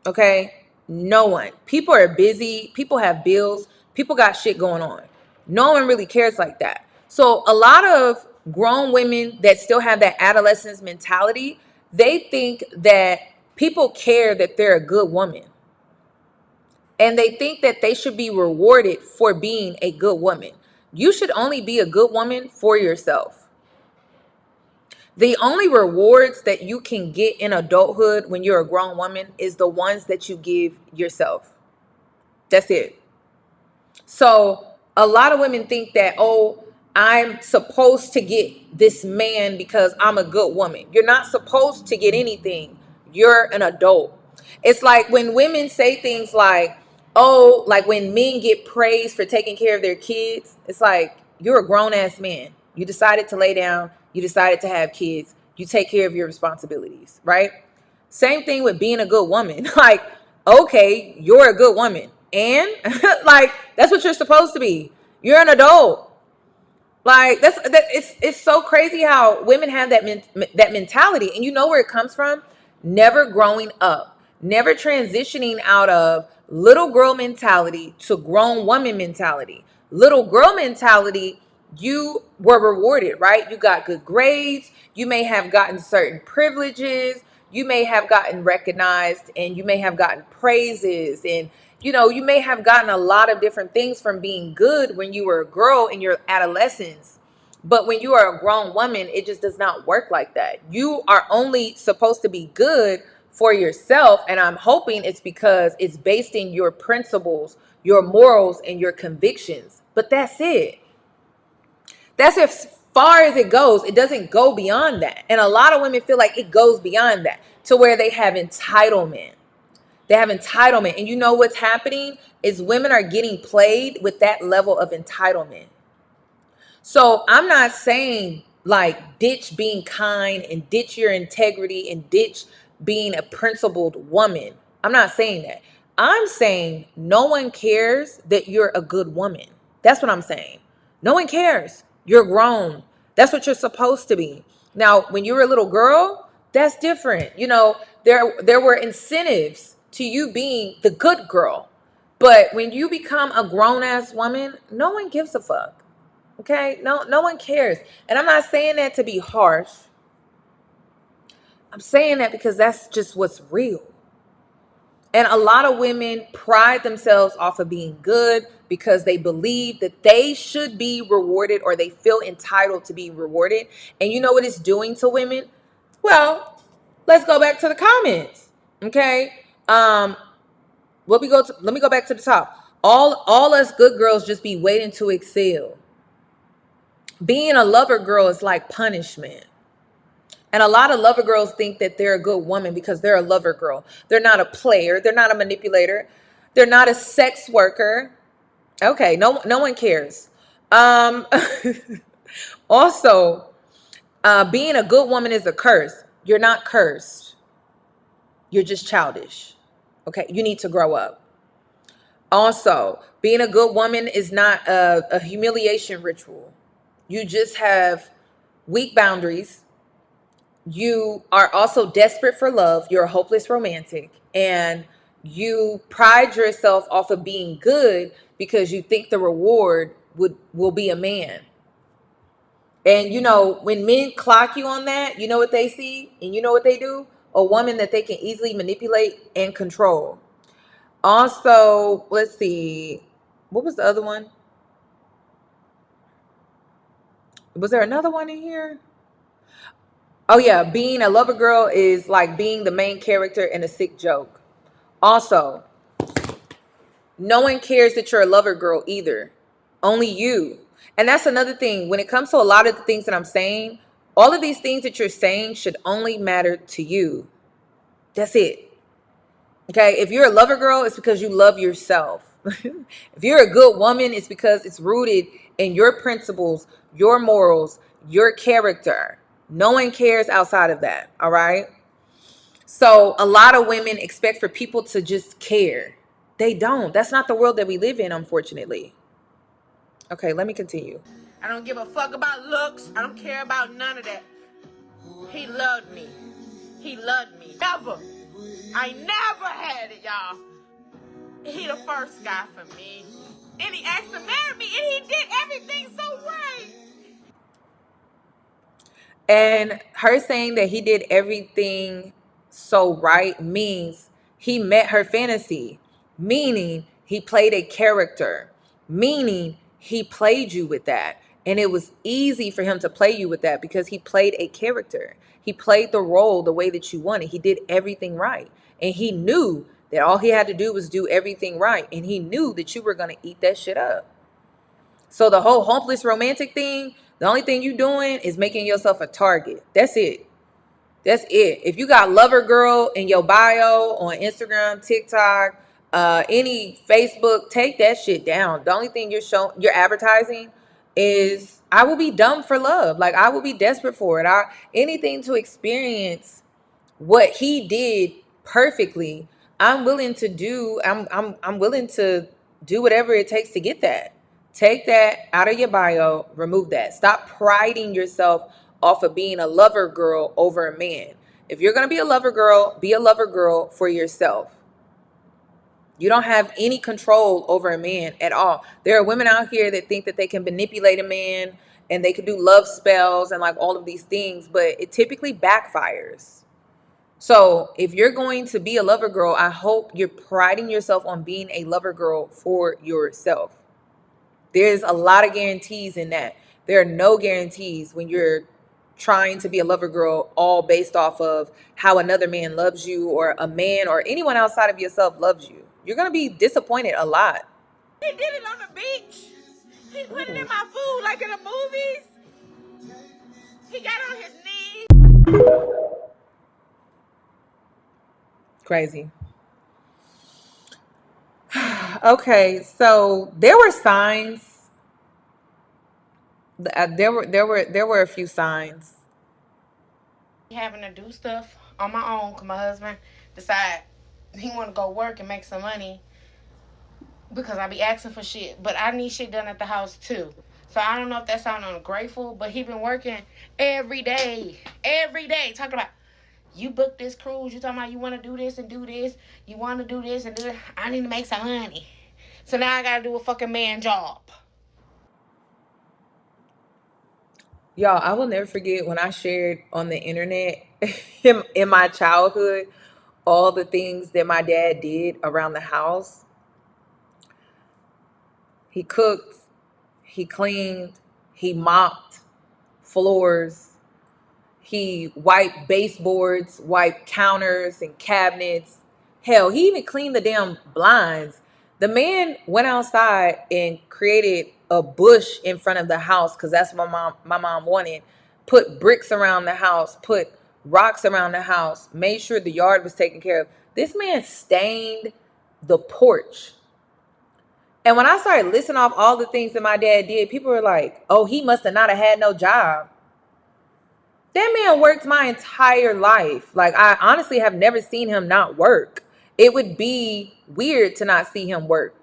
Okay? No one. People are busy. People have bills. People got shit going on. No one really cares like that. So a lot of grown women that still have that adolescence mentality, they think that people care that they're a good woman. And they think that they should be rewarded for being a good woman. You should only be a good woman for yourself. The only rewards that you can get in adulthood when you're a grown woman is the ones that you give yourself. That's it. So a lot of women think that, oh, I'm supposed to get this man because I'm a good woman. You're not supposed to get anything. You're an adult. It's like when women say things like, oh, like when men get praised for taking care of their kids, it's like, you're a grown ass man. You decided to lay down. You decided to have kids. You take care of your responsibilities, right? Same thing with being a good woman. Like, okay, you're a good woman. And like, that's what you're supposed to be. You're an adult. Like it's so crazy how women have that mentality, and you know where it comes from? Never growing up, never transitioning out of little girl mentality to grown woman mentality. Little girl mentality, you were rewarded, right? You got good grades, you may have gotten certain privileges, you may have gotten recognized, and you may have gotten praises, and you may have gotten a lot of different things from being good when you were a girl in your adolescence. But when you are a grown woman, it just does not work like that. You are only supposed to be good for yourself. And I'm hoping it's because it's based in your principles, your morals, and your convictions. But that's it. That's as far as it goes. It doesn't go beyond that. And a lot of women feel like it goes beyond that to where they have entitlement. They have entitlement. And you know what's happening is women are getting played with that level of entitlement. So I'm not saying like ditch being kind and ditch your integrity and ditch being a principled woman. I'm not saying that. I'm saying no one cares that you're a good woman. That's what I'm saying. No one cares. You're grown. That's what you're supposed to be. Now, when you were a little girl, that's different. There were incentives to you being the good girl. But when you become a grown ass woman, no one gives a fuck. Okay? No one cares. And I'm not saying that to be harsh. I'm saying that because that's just what's real. And a lot of women pride themselves off of being good because they believe that they should be rewarded or they feel entitled to be rewarded. And you know what it's doing to women? Well, let's go back to the comments. Okay? Let me go back to the top. All us good girls just be waiting to excel. Being a lover girl is like punishment. And a lot of lover girls think that they're a good woman because they're a lover girl. They're not a player. They're not a manipulator. They're not a sex worker. Okay, no one cares. Also, being a good woman is a curse. You're not cursed. You're just childish. Okay, you need to grow up. Also, being a good woman is not a humiliation ritual. You just have weak boundaries. You are also desperate for love. You're a hopeless romantic. And you pride yourself off of being good because you think the reward will be a man. And when men clock you on that, you know what they see? And you know what they do? A woman that they can easily manipulate and control. Also, let's see. What was the other one? Was there another one in here? Oh yeah, being a lover girl is like being the main character in a sick joke. Also, no one cares that you're a lover girl either. Only you. And that's another thing. When it comes to a lot of the things that I'm saying, all of these things that you're saying should only matter to you. That's it. Okay? If you're a lover girl, it's because you love yourself. If you're a good woman, it's because it's rooted in your principles, your morals, your character. No one cares outside of that. All right? So a lot of women expect for people to just care. They don't. That's not the world that we live in, unfortunately. Okay, let me continue. I don't give a fuck about looks. I don't care about none of that. He loved me. He loved me. Never. I never had it, y'all. He the first guy for me. And he asked to marry me, and he did everything so right. And her saying that he did everything so right means he met her fantasy. meaning he played a character, meaning he played you with that. And it was easy for him to play you with that because he played a character. He played the role the way that you wanted. He did everything right. And he knew that all he had to do was do everything right. And he knew that you were going to eat that shit up. So the whole hopeless romantic thing, the only thing you doing is making yourself a target. That's it. That's it. If you got lover girl in your bio on Instagram, TikTok, any Facebook, take that shit down. The only thing you're advertising is I will be dumb for love. Like I will be desperate for it. Anything to experience what he did perfectly. I'm willing to do. I'm willing to do whatever it takes to get that. Take that out of your bio. Remove that. Stop priding yourself off of being a lover girl over a man. If you're gonna be a lover girl, be a lover girl for yourself. You don't have any control over a man at all. There are women out here that think that they can manipulate a man and they can do love spells and like all of these things, but it typically backfires. So if you're going to be a lover girl, I hope you're priding yourself on being a lover girl for yourself. There's a lot of guarantees in that. There are no guarantees when you're trying to be a lover girl all based off of how another man loves you or a man or anyone outside of yourself loves you. You're going to be disappointed a lot. He did it on the beach. He put it in my food like in the movies. He got on his knees. Crazy. Okay, so there were signs. There were a few signs. Having to do stuff on my own because my husband decided he want to go work and make some money because I be asking for shit, but I need shit done at the house too. So I don't know if that sounds ungrateful, but he been working every day, talking about you booked this cruise, you talking about you want to do this and do this, you want to do this and do that. I need to make some money. So now I got to do a fucking man job. Y'all, I will never forget when I shared on the internet in my childhood all the things that my dad did around the house. He cooked, he cleaned, he mopped floors, he wiped baseboards, wiped counters and cabinets. Hell, he even cleaned the damn blinds. The man went outside and created a bush in front of the house because that's what my mom wanted. Put bricks around the house, put rocks around the house, made sure the yard was taken care of. This man stained the porch. And when I started listing off all the things that my dad did, people were like, oh, he must have not have had no job. That man worked my entire life. Like, I honestly have never seen him not work. It would be weird to not see him work.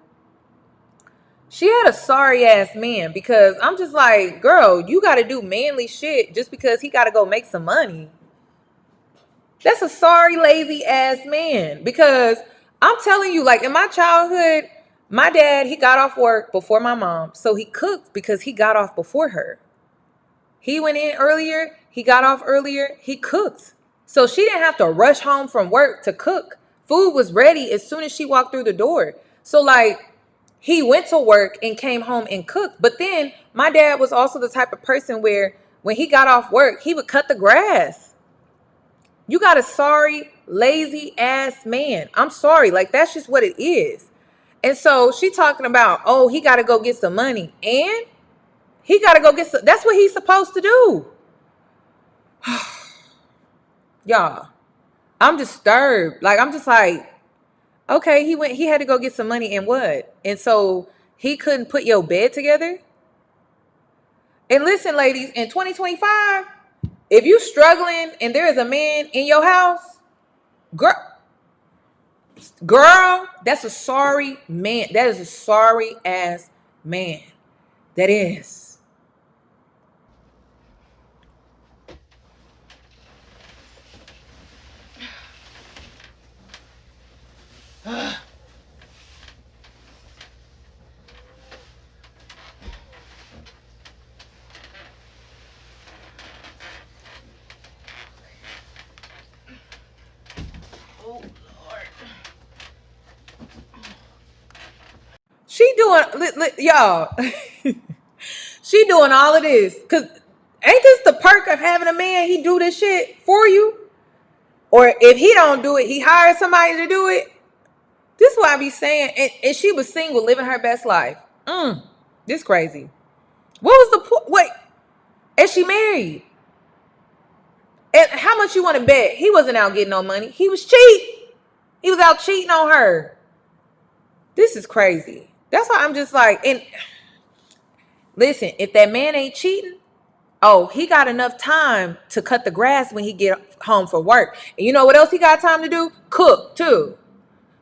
She had a sorry ass man because I'm just like, girl, you got to do manly shit just because he got to go make some money. That's a sorry, lazy ass man. Because I'm telling you, like in my childhood, my dad, he got off work before my mom. So he cooked because he got off before her. He went in earlier. He got off earlier. He cooked. So she didn't have to rush home from work to cook. Food was ready as soon as she walked through the door. So like he went to work and came home and cooked. But then my dad was also the type of person where when he got off work, he would cut the grass. You got a sorry, lazy ass man. I'm sorry. Like that's just what it is. And so she talking about, oh, he got to go get some money. And he got to go get some. That's what he's supposed to do. Y'all, I'm disturbed. Like, I'm just like, okay, he had to go get some money and what? And so he couldn't put your bed together? And listen, ladies, in 2025, if you struggling and there is a man in your house, girl, that's a sorry man. That is a sorry ass man. That is. Oh, Lord. y'all. She doing all of this because ain't this the perk of having a man? He do this shit for you, or if he don't do it, he hires somebody to do it. This is what I be saying. And she was single, living her best life. This crazy. What was the point? Wait, and she married. And how much you want to bet? He wasn't out getting no money. He was cheating. He was out cheating on her. This is crazy. That's why I'm just like, and listen, if that man ain't cheating, oh, he got enough time to cut the grass when he get home from work. And you know what else he got time to do? Cook too.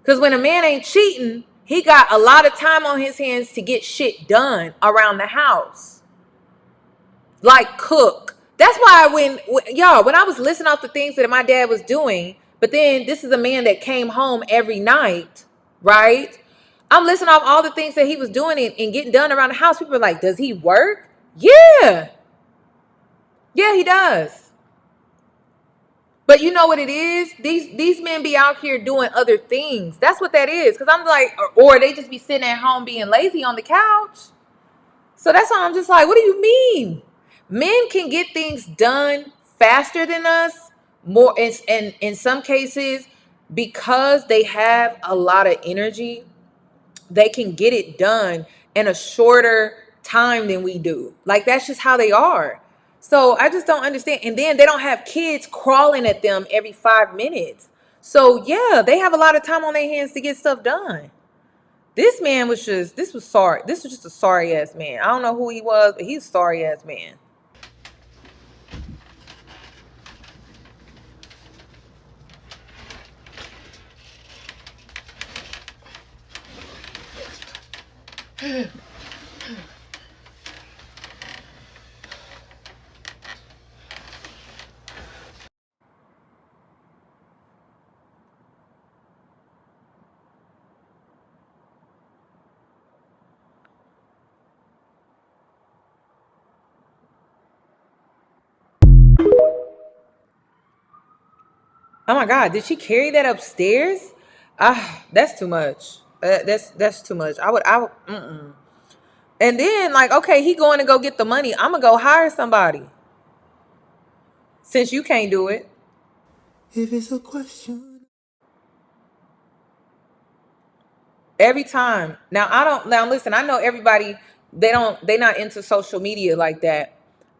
Because when a man ain't cheating, he got a lot of time on his hands to get shit done around the house. Like cook. That's why when I was listing off the things that my dad was doing, but then this is a man that came home every night, right? I'm listing off all the things that he was doing and getting done around the house. People are like, does he work? Yeah. Yeah, he does. But you know what it is? These men be out here doing other things. That's what that is. Because I'm like, or they just be sitting at home being lazy on the couch. So that's why I'm just like, what do you mean? Men can get things done faster than us, more in some cases, because they have a lot of energy, they can get it done in a shorter time than we do. Like that's just how they are. So I just don't understand. And then they don't have kids crawling at them every 5 minutes. So yeah, they have a lot of time on their hands to get stuff done. This man was just, this was sorry. This was just a sorry ass man. I don't know who he was, but he's a sorry ass man. Oh my God, did she carry that upstairs? That's too much. That's too much. Mm-mm. And then like, okay, he going to go get the money. I'm gonna go hire somebody since you can't do it. If it's a question. Every time. Now listen, I know everybody, they not into social media like that.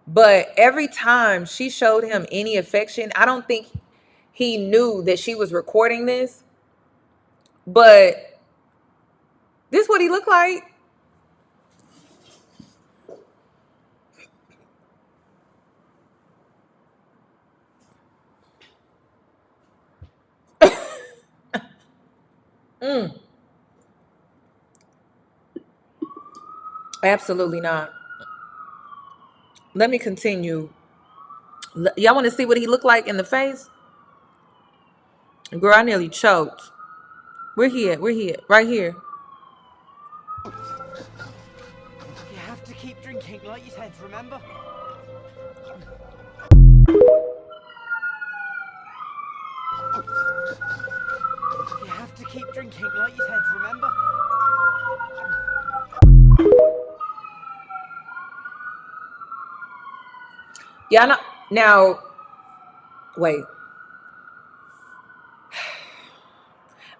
But every time she showed him any affection, I don't think he knew that she was recording this. But this what he looked like. Absolutely not. Let me continue. Y'all want to see what he looked like in the face? Girl, I nearly choked. Where he at? Where he at? Right here. You have to keep drinking like you said, remember? You have to keep drinking like you said, remember? Yeah, now, wait.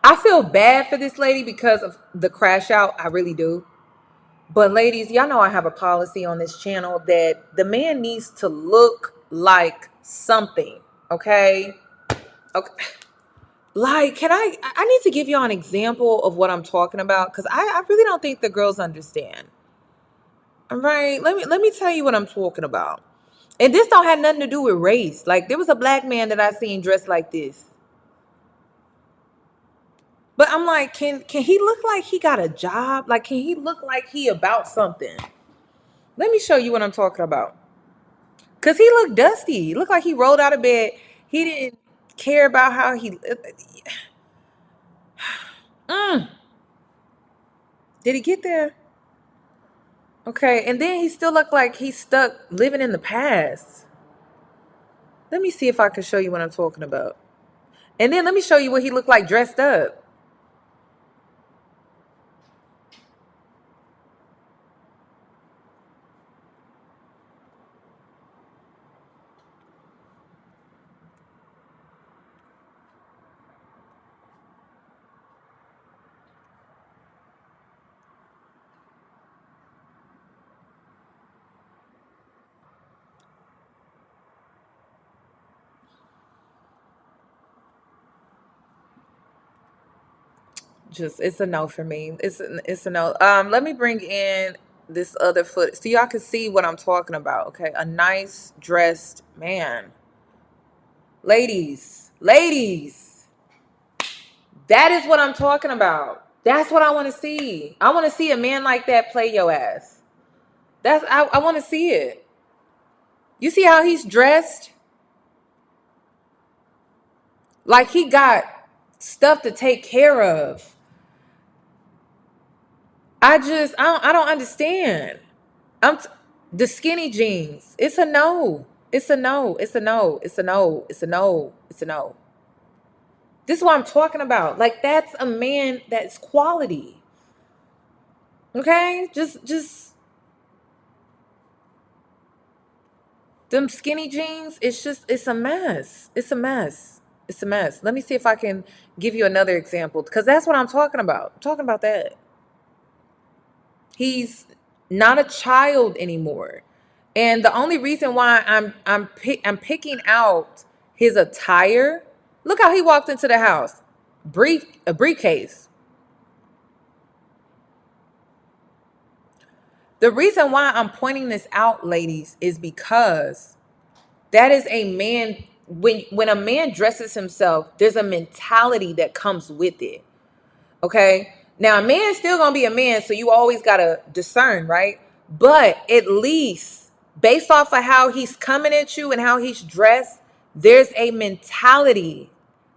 I feel bad for this lady because of the crash out. I really do. But ladies, y'all know I have a policy on this channel that the man needs to look like something. Okay? Okay. Like, I need to give y'all an example of what I'm talking about because I really don't think the girls understand. All right, let me tell you what I'm talking about. And this don't have nothing to do with race. Like, there was a black man that I seen dressed like this. But I'm like, can he look like he got a job? Like, can he look like he about something? Let me show you what I'm talking about. Cause he looked dusty. He looked like he rolled out of bed. He didn't care about how he. Did he get there? Okay, and then he still looked like he's stuck living in the past. Let me see if I can show you what I'm talking about. And then let me show you what he looked like dressed up. Just it's a no for me. It's a no. Let me bring in this other foot so y'all can see what I'm talking about. Okay, a nice dressed man. Ladies, that is what I'm talking about. That's what I want to see. I want to see a man like that play your ass. I want to see it. You see how he's dressed? Like he got stuff to take care of. I don't understand. The skinny jeans. It's a no. It's a no. It's a no. It's a no. It's a no. It's a no. This is what I'm talking about. Like that's a man that's quality. Okay? Just them skinny jeans, it's a mess. It's a mess. It's a mess. Let me see if I can give you another example because that's what I'm talking about. I'm talking about that. He's not a child anymore. And the only reason why I'm picking out his attire, look how he walked into the house. A briefcase. The reason why I'm pointing this out, ladies, is because that is a man. When a man dresses himself, there's a mentality that comes with it. Okay? Now, a man's still gonna be a man, so you always gotta discern, right? But at least based off of how he's coming at you and how he's dressed, there's a mentality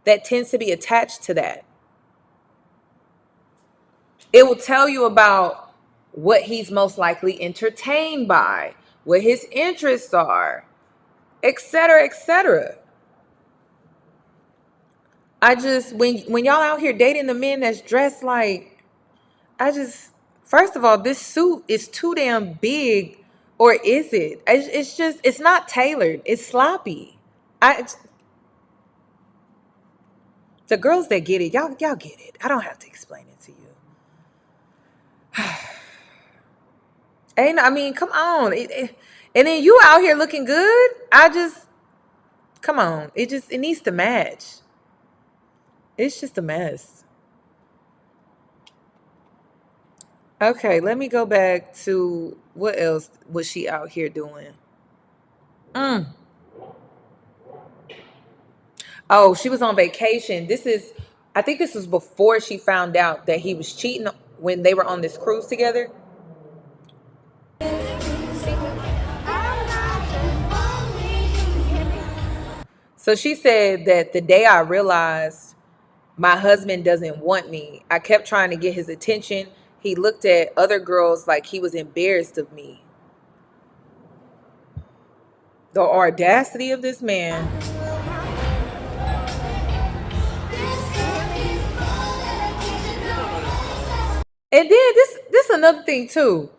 that tends to be attached to that. It will tell you about what he's most likely entertained by, what his interests are, etc., etc. When y'all out here dating the men that's dressed like, first of all, this suit is too damn big, or is it? It's not tailored. It's sloppy. The girls that get it, y'all get it. I don't have to explain it to you. I mean, come on. And then you out here looking good. Come on. It needs to match. It's just a mess. Okay, let me go back to what else was she out here doing? Oh, she was on vacation. I think this was before she found out that he was cheating when they were on this cruise together. So she said that the day I realized my husband doesn't want me, I kept trying to get his attention. He looked at other girls like he was embarrassed of me. The audacity of this man. And then this another thing too.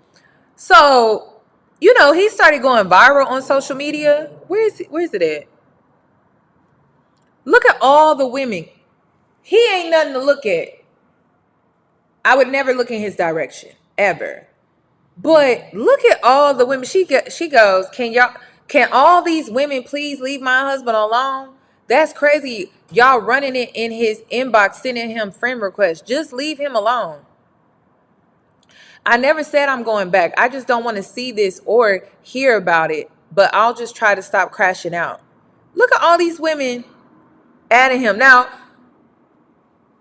So, he started going viral on social media. Where's it at? Look at all the women. He ain't nothing to look at. I would never look in his direction ever. But look at all the women. She goes, can all these women please leave my husband alone? That's crazy. Y'all running it in his inbox, sending him friend requests. Just leave him alone. I never said I'm going back. I just don't want to see this or hear about it. But I'll just try to stop crashing out. Look at all these women adding him. Now,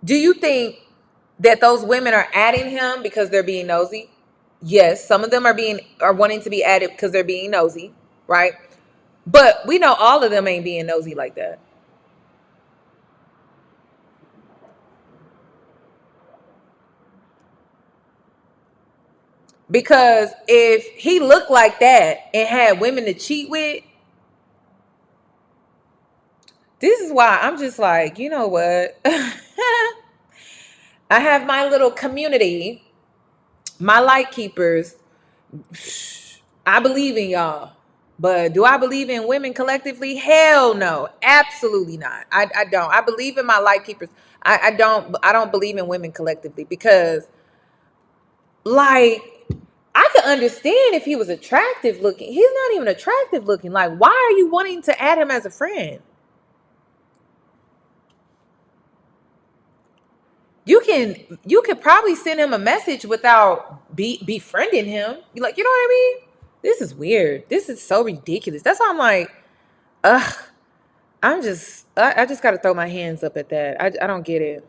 do you think that those women are adding him because they're being nosy? Yes, some of them are wanting to be added because they're being nosy, right? But we know all of them ain't being nosy like that. Because if he looked like that and had women to cheat with, this is why I'm just like, you know what? I have my little community, my light keepers. I believe in y'all. But do I believe in women collectively? Hell no. Absolutely not. I don't. I believe in my light keepers. I don't believe in women collectively because, like, I could understand if he was attractive looking. He's not even attractive looking. Like, why are you wanting to add him as a friend? You you could probably send him a message without befriending him. You like, you know what I mean? This is weird. This is so ridiculous. That's why I'm like, ugh. I just got to throw my hands up at that. I don't get it.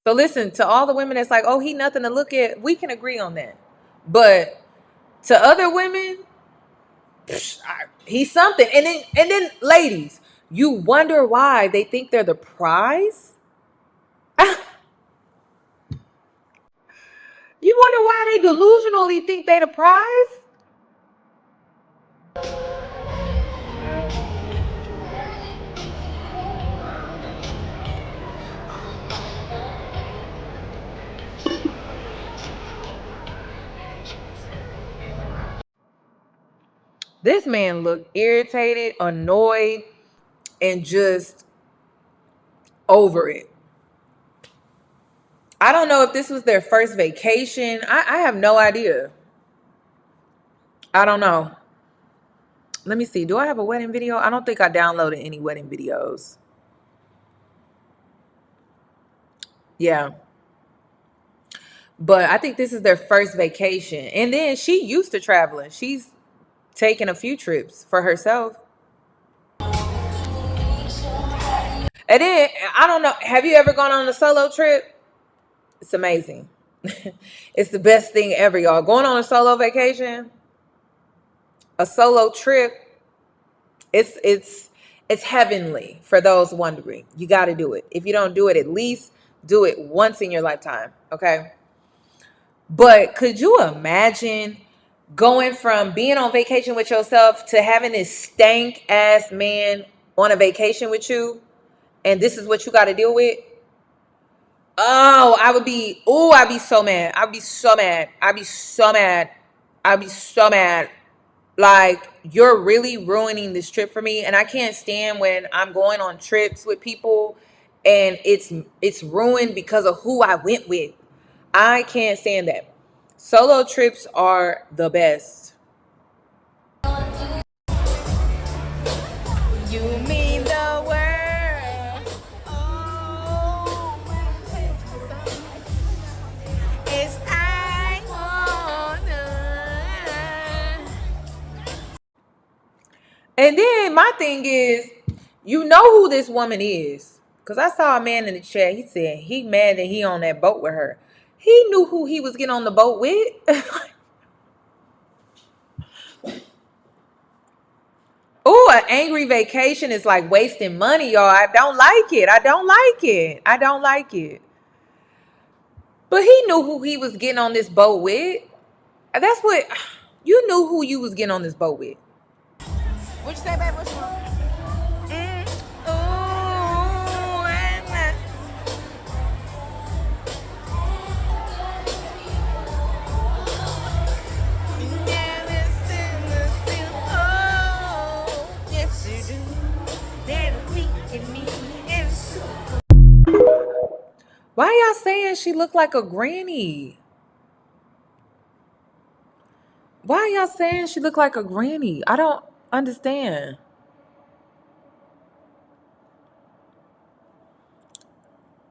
So listen, to all the women that's like, oh, he nothing to look at, we can agree on that. But to other women, he's something. And then ladies, you wonder why they think they're the prize. You wonder why they delusionally think they the prize? This man looked irritated, annoyed, and just over it. I don't know if this was their first vacation. I have no idea. I don't know. Let me see. Do I have a wedding video? I don't think I downloaded any wedding videos. Yeah. But I think this is their first vacation. And then she used to traveling. She's taken a few trips for herself. And then, I don't know. Have you ever gone on a solo trip? It's amazing. It's the best thing ever, y'all. Going on a solo vacation, a solo trip, it's heavenly for those wondering. You got to do it. If you don't do it, at least do it once in your lifetime, okay? But could you imagine going from being on vacation with yourself to having this stank ass man on a vacation with you, and this is what you got to deal with? Oh, I'd be so mad. I'd be so mad. I'd be so mad. I'd be so mad. Like, you're really ruining this trip for me. And I can't stand when I'm going on trips with people and it's ruined because of who I went with. I can't stand that. Solo trips are the best. You mean the world. Oh, it's I wanna. And then my thing is, you know who this woman is. Because I saw a man in the chat. He said he mad that he on that boat with her. He knew who he was getting on the boat with. Oh, an angry vacation is like wasting money, y'all. I don't like it. I don't like it. I don't like it. But he knew who he was getting on this boat with. That's what, you knew who you was getting on this boat with. What you say, babe? What you want? Why y'all saying she looked like a granny? Why y'all saying she looked like a granny? I don't understand.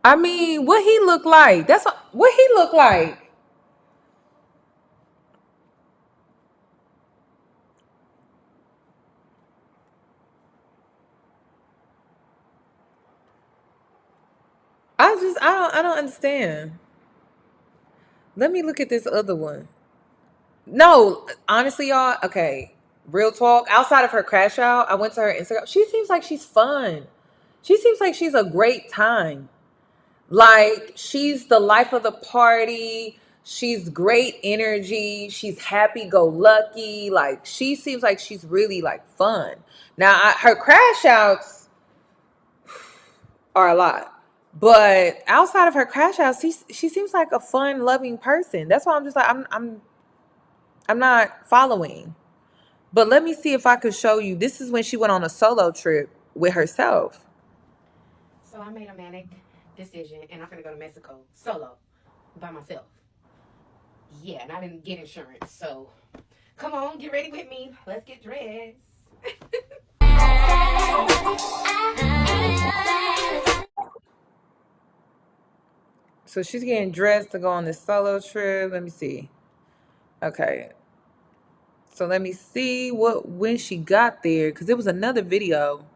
I mean, what he look like? That's what he look like. I don't understand. Let me look at this other one. No, honestly, y'all, okay. Real talk. Outside of her crash out, I went to her Instagram. She seems like she's fun. She seems like she's a great time. Like, she's the life of the party. She's great energy. She's happy-go-lucky. Like, she seems like she's really, like, fun. Now, her crash outs are a lot. But outside of her crash outs, she seems like a fun, loving person. That's why I'm just like, I'm not following. But let me see if I could show you. This is when she went on a solo trip with herself. So I made a manic decision, and I'm gonna go to Mexico solo by myself. Yeah, and I didn't get insurance, so come on, get ready with me. Let's get dressed. So she's getting dressed to go on this solo trip. Let me see. Okay. So let me see when she got there, because it was another video.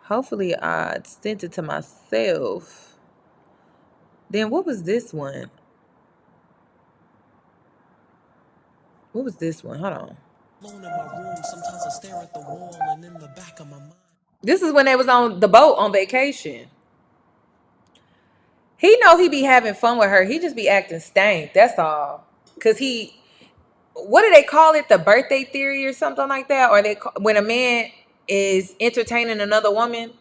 Hopefully I sent it to myself. Then what was this one? What was this one? Hold on. This is when they was on the boat on vacation. He know he be having fun with her. He just be acting stank. That's all. Cause what do they call it? The birthday theory or something like that? Or when a man is entertaining another woman,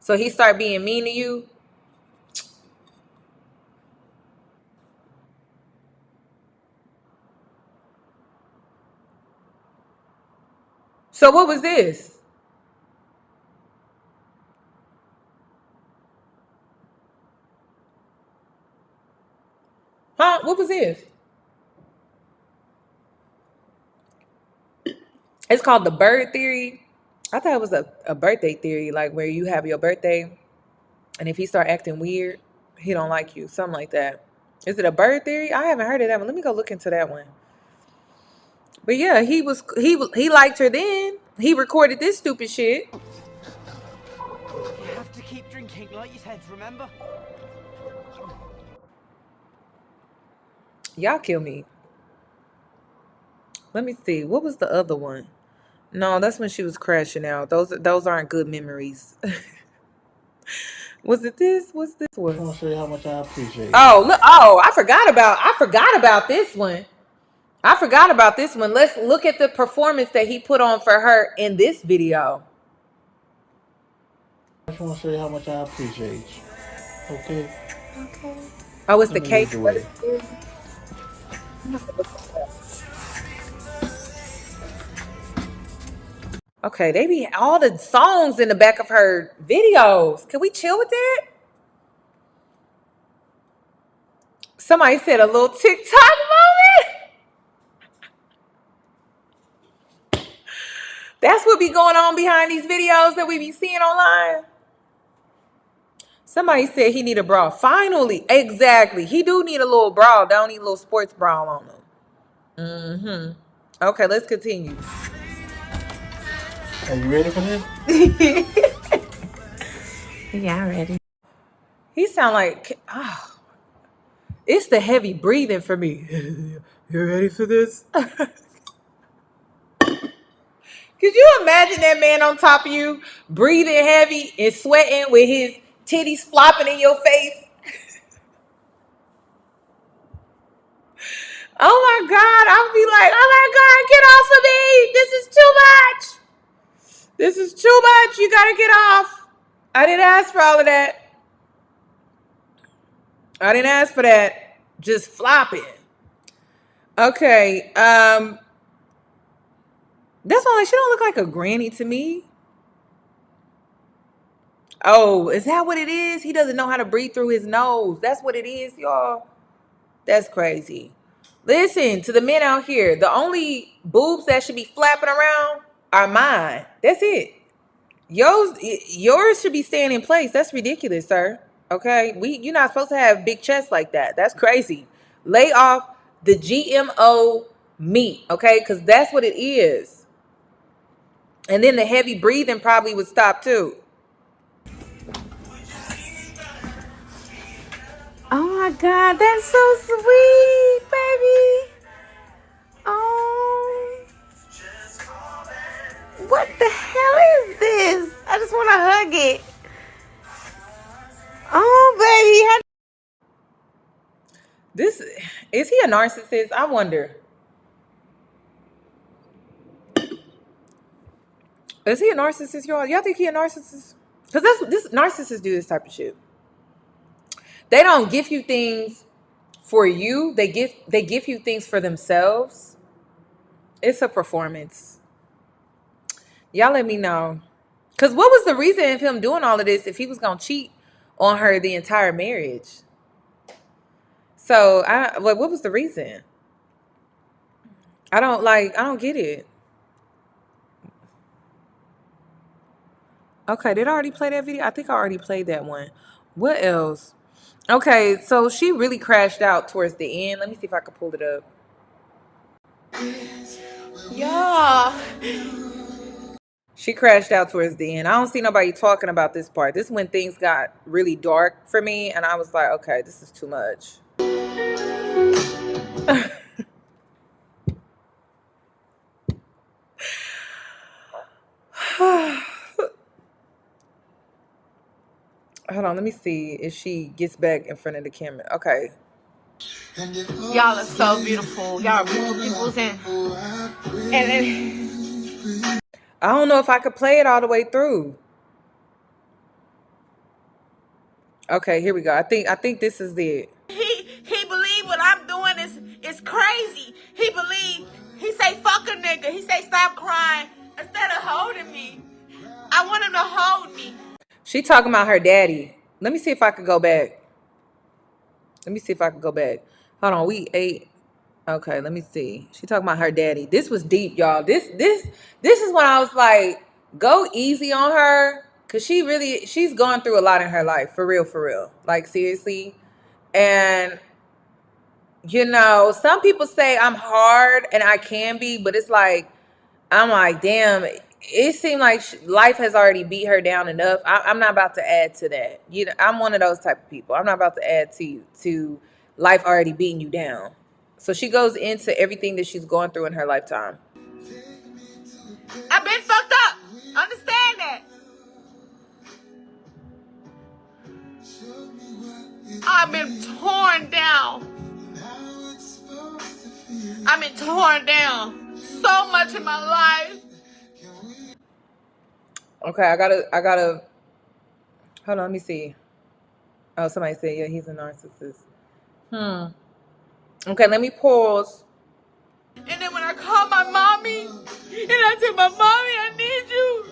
so he start being mean to you. So what was this? Huh? What was this? It's called the bird theory. I thought it was a birthday theory, like where you have your birthday, and if he start acting weird, he don't like you. Something like that. Is it a bird theory? I haven't heard of that one. Let me go look into that one. But yeah, he liked her then. He recorded this stupid shit. You have to keep drinking like you said, remember? Y'all kill me. Let me see. What was the other one? No, that's when she was crashing out. Those aren't good memories. Was it this? What's this one? I want to show you how much I appreciate you. Oh, look. Oh, I forgot about this one. I forgot about this one. Let's look at the performance that he put on for her in this video. I just want to show you how much I appreciate you. Okay? Oh, it's the Let me lead cake. the way. Okay, they be all the songs in the back of her videos. Can we chill with that? Somebody said a little TikTok moment. That's what be going on behind these videos that we be seeing online. Somebody said he need a bra. Finally, exactly. He do need a little bra. Don't need a little sports bra on him. Okay, let's continue. Are you ready for this? Yeah, I'm ready. He sound like, it's the heavy breathing for me. You ready for this? Could you imagine that man on top of you, breathing heavy and sweating with his titties flopping in your face? Oh my God, I would be like, oh my God, get off of me. This is too much. This is too much. You gotta get off. I didn't ask for all of that. I didn't ask for that. Just flopping. Okay. That's why she don't look like a granny to me. Oh, is that what it is? He doesn't know how to breathe through his nose. That's what it is, y'all. That's crazy. Listen to the men out here. The only boobs that should be flapping around are mine. That's it. Yours should be staying in place. That's ridiculous, sir. Okay, you're not supposed to have big chests like that. That's crazy. Lay off the GMO meat, okay? Because that's what it is. And then the heavy breathing probably would stop too. Oh my God, that's so sweet, baby. Oh, what the hell is this? I just want to hug it. Oh, baby. This is he a narcissist? I wonder. Is he a narcissist, y'all? Y'all think he a narcissist? Because this narcissists do this type of shit. They don't give you things for you. They give you things for themselves. It's a performance. Y'all let me know. Because what was the reason of him doing all of this if he was going to cheat on her the entire marriage? So, what was the reason? I don't get it. Okay, did I already play that video? I think I already played that one. What else? Okay, so she really crashed out towards the end. Let me see if I can pull it up. Yeah. She crashed out towards the end. I don't see nobody talking about this part. This is when things got really dark for me, and I was like, okay, this is too much. Hold on, let me see if she gets back in front of the camera. Okay. Y'all are so beautiful. Y'all are beautiful people. And then I don't know if I could play it all the way through. Okay, here we go. I think this is it. he believe what I'm doing is crazy. He say fuck a nigga. He say stop crying instead of holding me. I want him to hold me. She talking about her daddy. Let me see if I could go back. Hold on, we ate. Okay, let me see. She talking about her daddy. This was deep, y'all. This is when I was like, go easy on her, cause she's going through a lot in her life, for real. Like seriously. And some people say I'm hard, and I can be, but it's like I'm like, damn. It seemed like life has already beat her down enough. I'm not about to add to that. I'm one of those type of people. I'm not about to add to life already beating you down. So she goes into everything that she's going through in her lifetime. I've been fucked up. Understand that. I've been torn down. I've been torn down so much in my life. Okay, I gotta hold on, let me see. Oh, somebody said, yeah, he's a narcissist. Okay, let me pause. And then when I called my mommy, and I said, my mommy, I need you.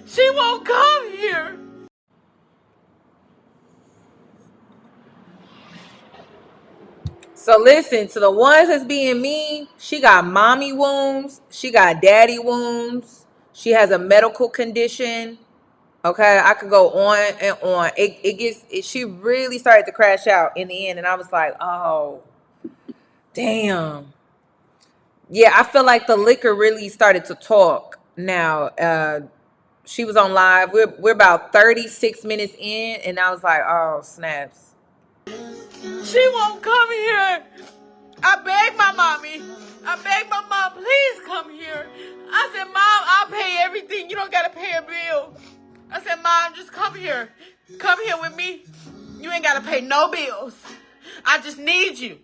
She won't come here. So listen, to the ones that's being mean, she got mommy wounds, she got daddy wounds, she has a medical condition. Okay, I could go on and on. She really started to crash out in the end, and I was like, oh, damn. Yeah, I feel like the liquor really started to talk now. She was on live. We're about 36 minutes in, and I was like, oh, snaps. She won't come here. I begged my mommy. I begged my mom, please come here. I said, Mom, I'll pay everything. You don't got to pay a bill. I said, Mom, just come here. Come here with me. You ain't got to pay no bills. I just need you.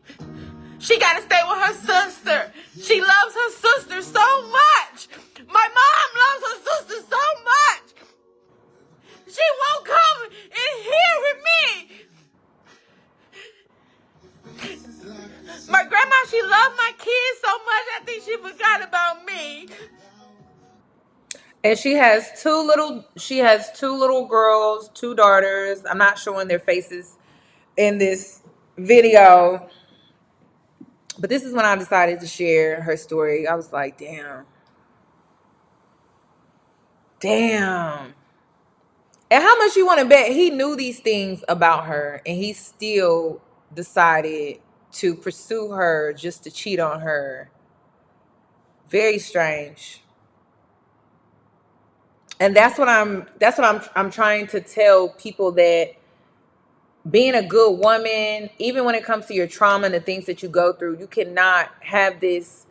She got to stay with her sister. She loves her sister so much. My mom loves her sister so much. She won't come in here with me. My grandma, she loved my kids so much, I think she forgot about me. And she has two little girls, two daughters. I'm not showing their faces in this video. But this is when I decided to share her story. I was like, damn. Damn. And how much you want to bet he knew these things about her and he still decided to pursue her just to cheat on her? Very strange. And that's what I'm trying to tell people, that being a good woman, even when it comes to your trauma and the things that you go through, you cannot have this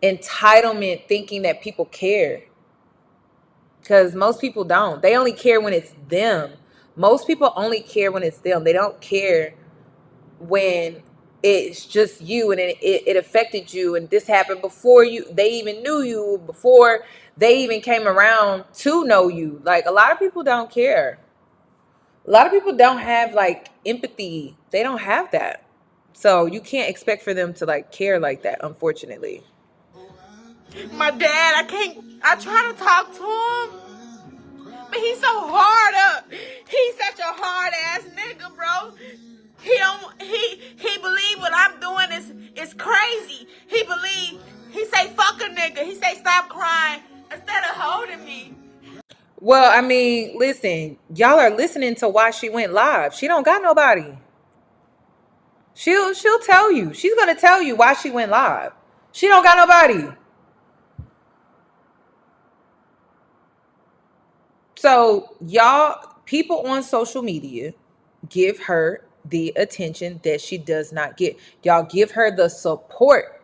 entitlement thinking that people care. Because most people don't. They only care when it's them. Most people only care when it's them. They don't care when it's just you and it affected you, and this happened before they even knew you, before they even came around to know you. Like, a lot of people don't care. A lot of people don't have like empathy. They don't have that. So you can't expect for them to like care like that, unfortunately. My dad, I try to talk to him, but he's so hard up. He's such a hard ass nigga, bro. He believe what I'm doing is crazy. He say fuck a nigga. He say stop crying instead of holding me. Well, I mean, listen, y'all are listening to why she went live. She don't got nobody. She'll tell you. She's gonna tell you why she went live. She don't got nobody. So y'all, people on social media give her the attention that she does not get. Y'all give her the support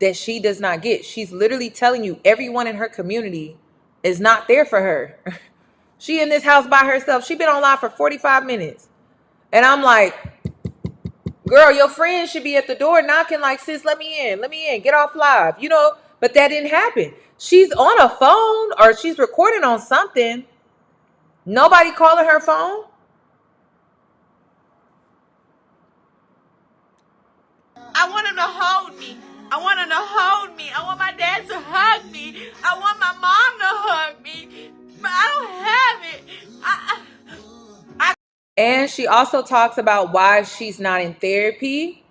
that she does not get. She's literally telling you everyone in her community is not there for her. She in this house by herself. She been on live for 45 minutes. And I'm like, girl, your friend should be at the door knocking like, sis, let me in, get off live, you know, but that didn't happen. She's on a phone or she's recording on something. Nobody calling her phone. I want him to hold me. I want him to hold me. I want my dad to hug me. I want my mom to hug me. But I don't have it. And she also talks about why she's not in therapy.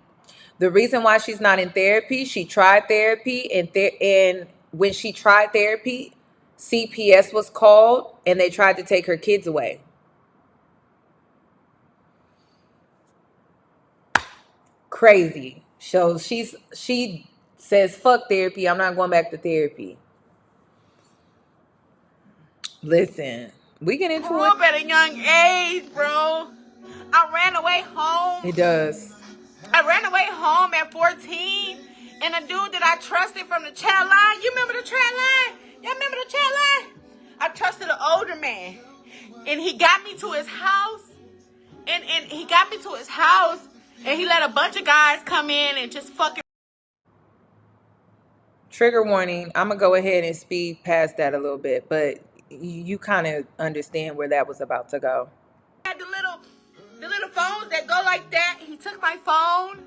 The reason why she's not in therapy, she tried therapy, and when she tried therapy, CPS was called and they tried to take her kids away. Crazy. So she says, fuck therapy. I'm not going back to therapy. Listen, we get into it. At a young age, bro. I ran away home. It does. I ran away home at 14. And a dude that I trusted from the chat line. You remember the chat line? Y'all remember the chat line? I trusted an older man. And he got me to his house. And he got me to his house. And he let a bunch of guys come in and just fucking. Trigger warning. I'm going to go ahead and speed past that a little bit. But you kind of understand where that was about to go. Had the little phones that go like that. He took my phone.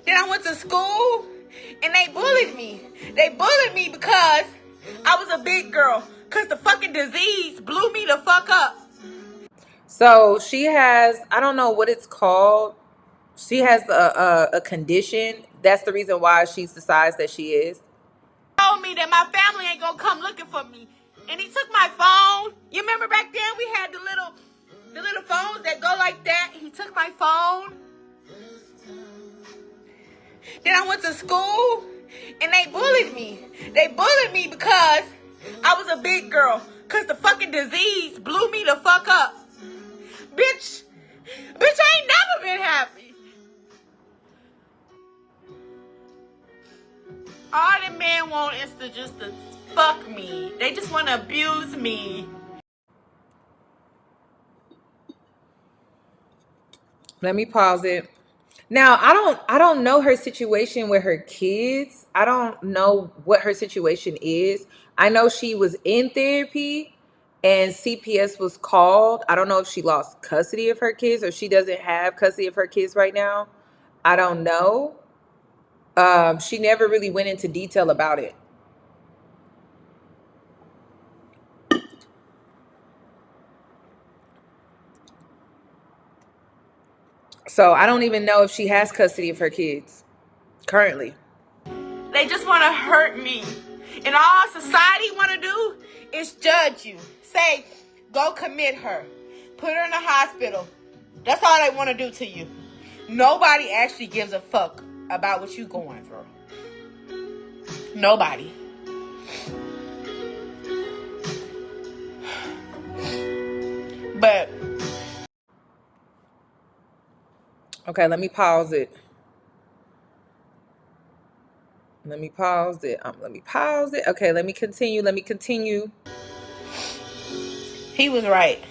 Then I went to school and they bullied me. They bullied me because I was a big girl. Because the fucking disease blew me the fuck up. So she has, I don't know what it's called. She has a condition. That's the reason why she's the size that she is. Told me that my family ain't gonna come looking for me. And he took my phone. You remember back then we had the little phones that go like that. He took my phone. Then I went to school and they bullied me. They bullied me because I was a big girl. Because the fucking disease blew me the fuck up. Bitch, I ain't never been happy. All the men want is to fuck me. They just want to abuse me. Let me pause it. Now, I don't know her situation with her kids. I don't know what her situation is. I know she was in therapy and CPS was called. I don't know if she lost custody of her kids or she doesn't have custody of her kids right now. I don't know. She never really went into detail about it. So I don't even know if she has custody of her kids currently. They just want to hurt me. And all society want to do is judge you. Say, go commit her. Put her in the hospital. That's all they want to do to you. Nobody actually gives a fuck about what you going through. Nobody. But okay, let me pause it. Let me pause it. Okay, let me continue. he was right.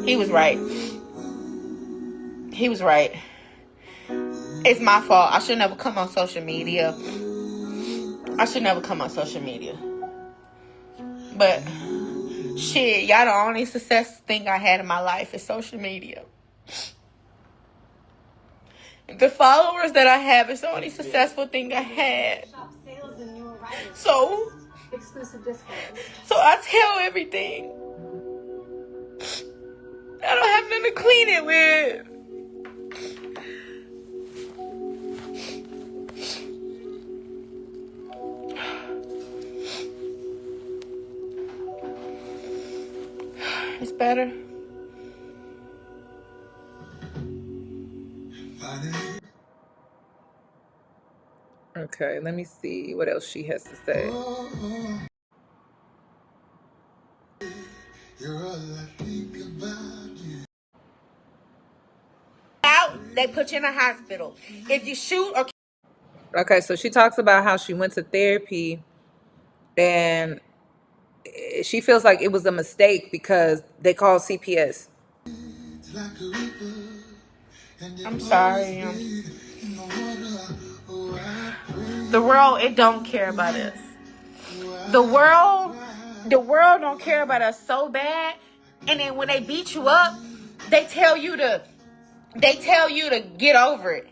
He was right. It's my fault. I should never come on social media. But shit, y'all the only success thing I had in my life is social media. The followers that I have is the only successful thing I had. So I tell everything. I don't have nothing to clean it with. better? Okay, let me see what else she has to say. Out, they put you in a hospital. If you shoot or Okay, so she talks about how she went to therapy and she feels like it was a mistake because they called CPS. I'm sorry. The world, it don't care about us. The world don't care about us so bad. And then when they beat you up, they tell you to get over it.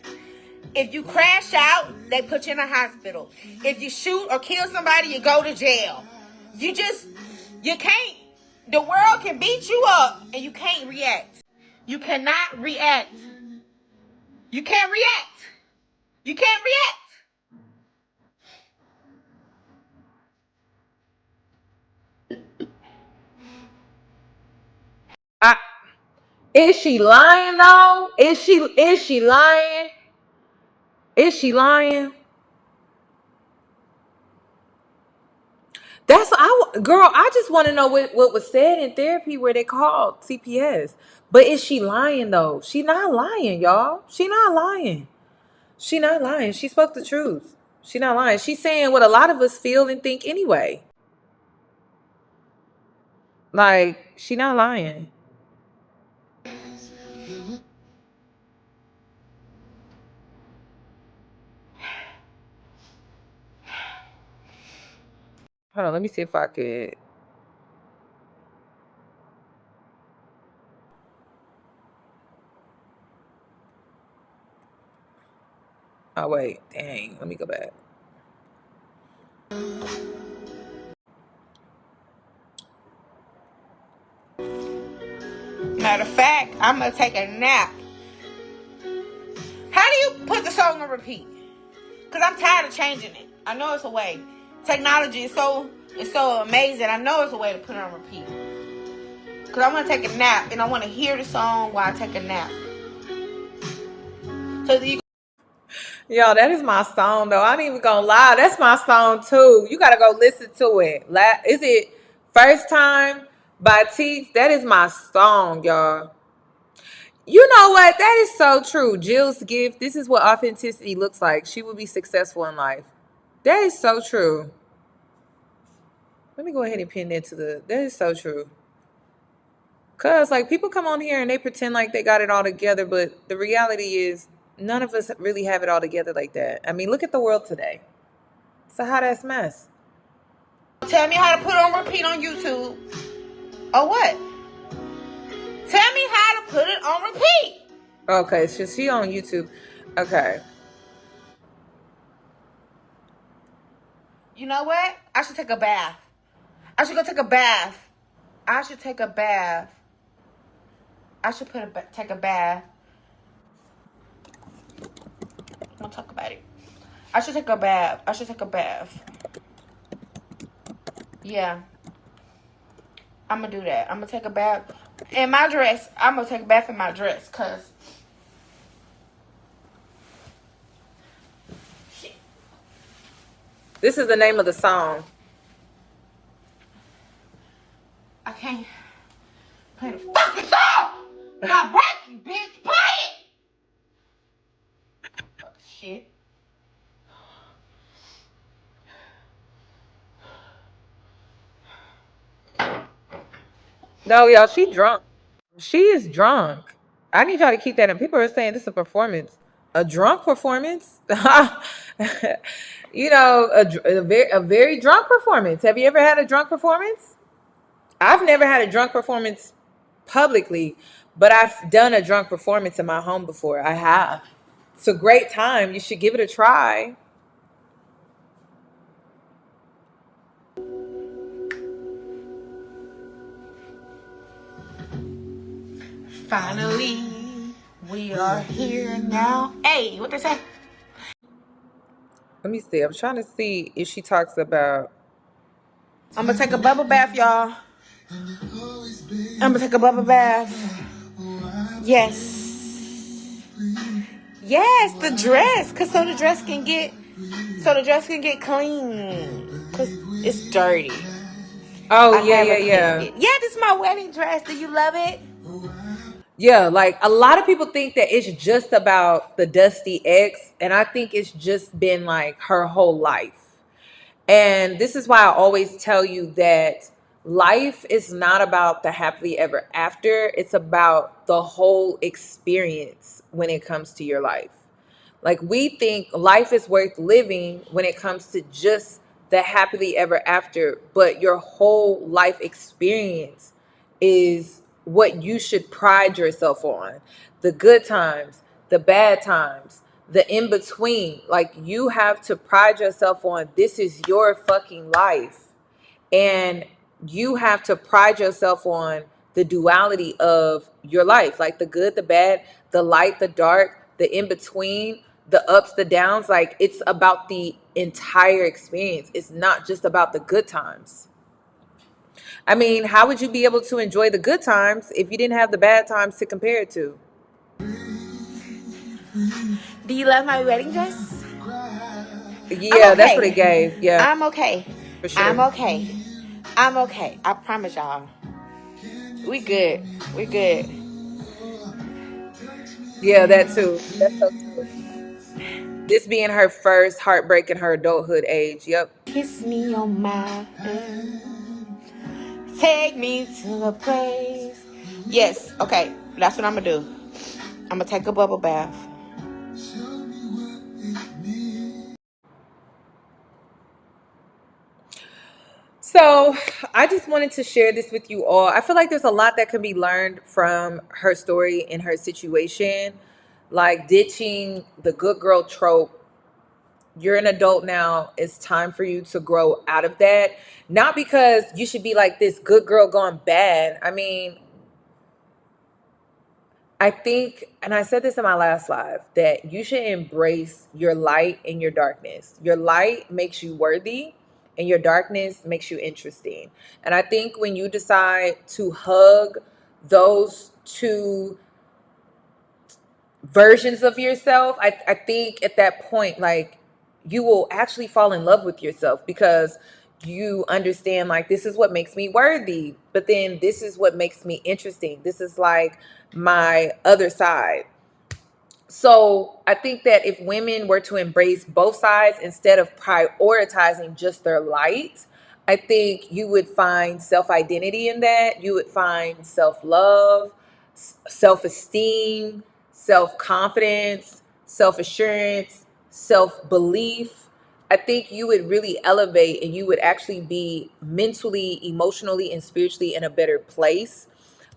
If you crash out, they put you in a hospital. If you shoot or kill somebody, you go to jail. You can't. The world can beat you up and you can't react. You cannot react. You can't react. You can't react. Is she lying though? Is she lying? Is she lying? Girl, I just want to know what was said in therapy where they called CPS. But is she lying though? She not lying, y'all. She not lying. She not lying. She spoke the truth. She not lying. She's saying what a lot of us feel and think anyway. Like, she not lying. Hold on, let me see if I could. Oh wait, dang. Let me go back. Matter of fact, I'm gonna take a nap. How do you put the song on repeat? Because I'm tired of changing it. I know it's a way. Technology is so amazing. I know it's a way to put it on repeat. Because I want to take a nap and I want to hear the song while I take a nap. So you. Yo, that is my song though. I ain't even gonna lie. That's my song too. You gotta go listen to it. Is it First Time by Teeth? That is my song, y'all. You know what? That is so true. Jill's gift. This is what authenticity looks like. She will be successful in life. That is so true. Let me go ahead and pin that to the. That is so true. Cause like people come on here and they pretend like they got it all together, but the reality is none of us really have it all together like that. I mean, look at the world today. It's a hot ass mess. Tell me how to put it on repeat on YouTube. Or what? Tell me how to put it on repeat. Okay, so she on YouTube. Okay. You know what? I should take a bath. I should go take a bath. I should take a bath. I should take a bath. We'll talk about it. I should take a bath. I should take a bath. Yeah. I'm going to do that. I'm going to take a bath. In my dress. I'm going to take a bath in my dress. Because. This is the name of the song. I can't play the fucking song. Stop breaking, bitch. Play it. Fuck shit. No, y'all, she drunk. She is drunk. I need y'all to keep that in. People are saying this is a performance. A drunk performance? You know, a very drunk performance. Have you ever had a drunk performance? I've never had a drunk performance publicly, but I've done a drunk performance in my home before. I have. It's a great time. You should give it a try. Finally, we are here now. Hey, what they say? Let me see. I'm trying to see if she talks about. I'm gonna take a bubble bath, y'all. I'm gonna take a bubble bath. Yes. Yes, the dress, cause so the dress can get clean, cause it's dirty. Oh, I yeah, yeah, haven't cleaned yeah. it. Yeah, this is my wedding dress. Do you love it? Yeah, like a lot of people think that it's just about the Dusty ex, and I think it's just been like her whole life. And this is why I always tell you that life is not about the happily ever after. It's about the whole experience when it comes to your life. Like we think life is worth living when it comes to just the happily ever after, but your whole life experience is what you should pride yourself on. The good times, the bad times, the in between. Like you have to pride yourself on this is your fucking life. And you have to pride yourself on the duality of your life, like the good, the bad, the light, the dark, the in between, the ups, the downs. Like it's about the entire experience. It's not just about the good times. I mean, how would you be able to enjoy the good times if you didn't have the bad times to compare it to? Do you love my wedding dress? I'm Yeah, that's what it okay. gave. Yeah, I'm okay. for I'm sure. okay. I'm okay. I promise y'all. We good. We good. Yeah, that too. That's so true. This being her first heartbreak in her adulthood age. Yep. Kiss me on my hand. Take me to a place. Yes. Okay. That's what I'm gonna do. I'm gonna take a bubble bath. So I just wanted to share this with you all. I feel like there's a lot that can be learned from her story and her situation, like ditching the good girl trope. You're an adult now. It's time for you to grow out of that. Not because you should be like this good girl gone bad. I mean, I think, and I said this in my last live, that you should embrace your light and your darkness. Your light makes you worthy, and your darkness makes you interesting. And I think when you decide to hug those two versions of yourself, I think at that point, like, you will actually fall in love with yourself because you understand, like, this is what makes me worthy, but then this is what makes me interesting. This is like my other side. So I think that if women were to embrace both sides instead of prioritizing just their light, I think you would find self-identity in that. You would find self-love, self-esteem, self-confidence, self-assurance, self-belief. I think you would really elevate and you would actually be mentally, emotionally, and spiritually in a better place.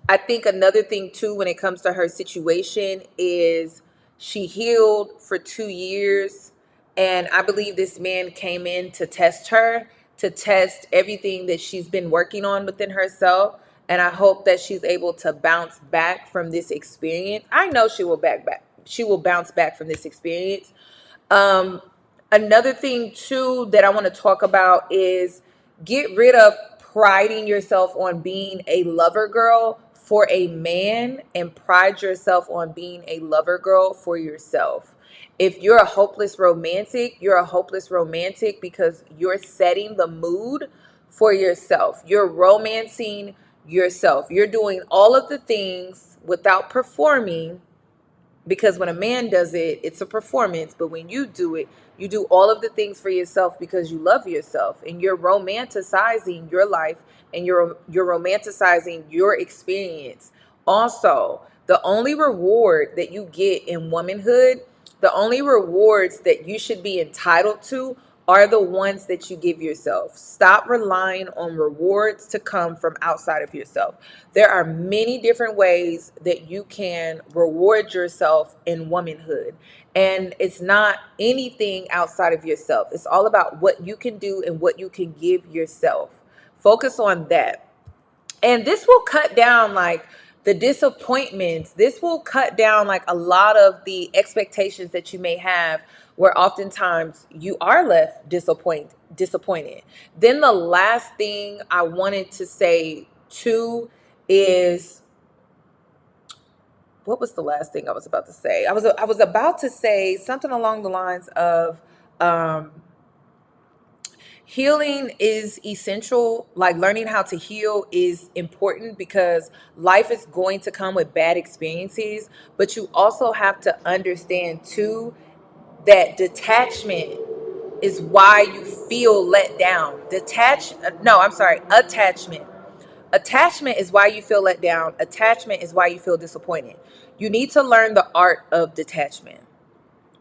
I think another thing too, when it comes to her situation, is she healed for 2 years. And I believe this man came in to test her, to test everything that she's been working on within herself. And I hope that she's able to bounce back from this experience. I know she will back. She will bounce back from this experience. Um, Another thing too that I want to talk about is get rid of priding yourself on being a lover girl for a man and pride yourself on being a lover girl for yourself. If you're a hopeless romantic, you're a hopeless romantic because you're setting the mood for yourself. You're romancing yourself. You're doing all of the things without performing, because when a man does it, it's a performance. But when you do it, you do all of the things for yourself because you love yourself, and you're romanticizing your life, and you're romanticizing your experience. Also, the only reward that you get in womanhood, the only rewards that you should be entitled to, are the ones that you give yourself. Stop relying on rewards to come from outside of yourself. There are many different ways that you can reward yourself in womanhood. And it's not anything outside of yourself. It's all about what you can do and what you can give yourself. Focus on that. And this will cut down like the disappointments. This will cut down like a lot of the expectations that you may have, where oftentimes you are left disappointed. Then the last thing I wanted to say too is, what was the last thing I was about to say? I was about to say something along the lines of healing is essential. Like, learning how to heal is important because life is going to come with bad experiences, but you also have to understand too that detachment is why you feel let down. Attachment. Attachment is why you feel let down. Attachment is why you feel disappointed. You need to learn the art of detachment.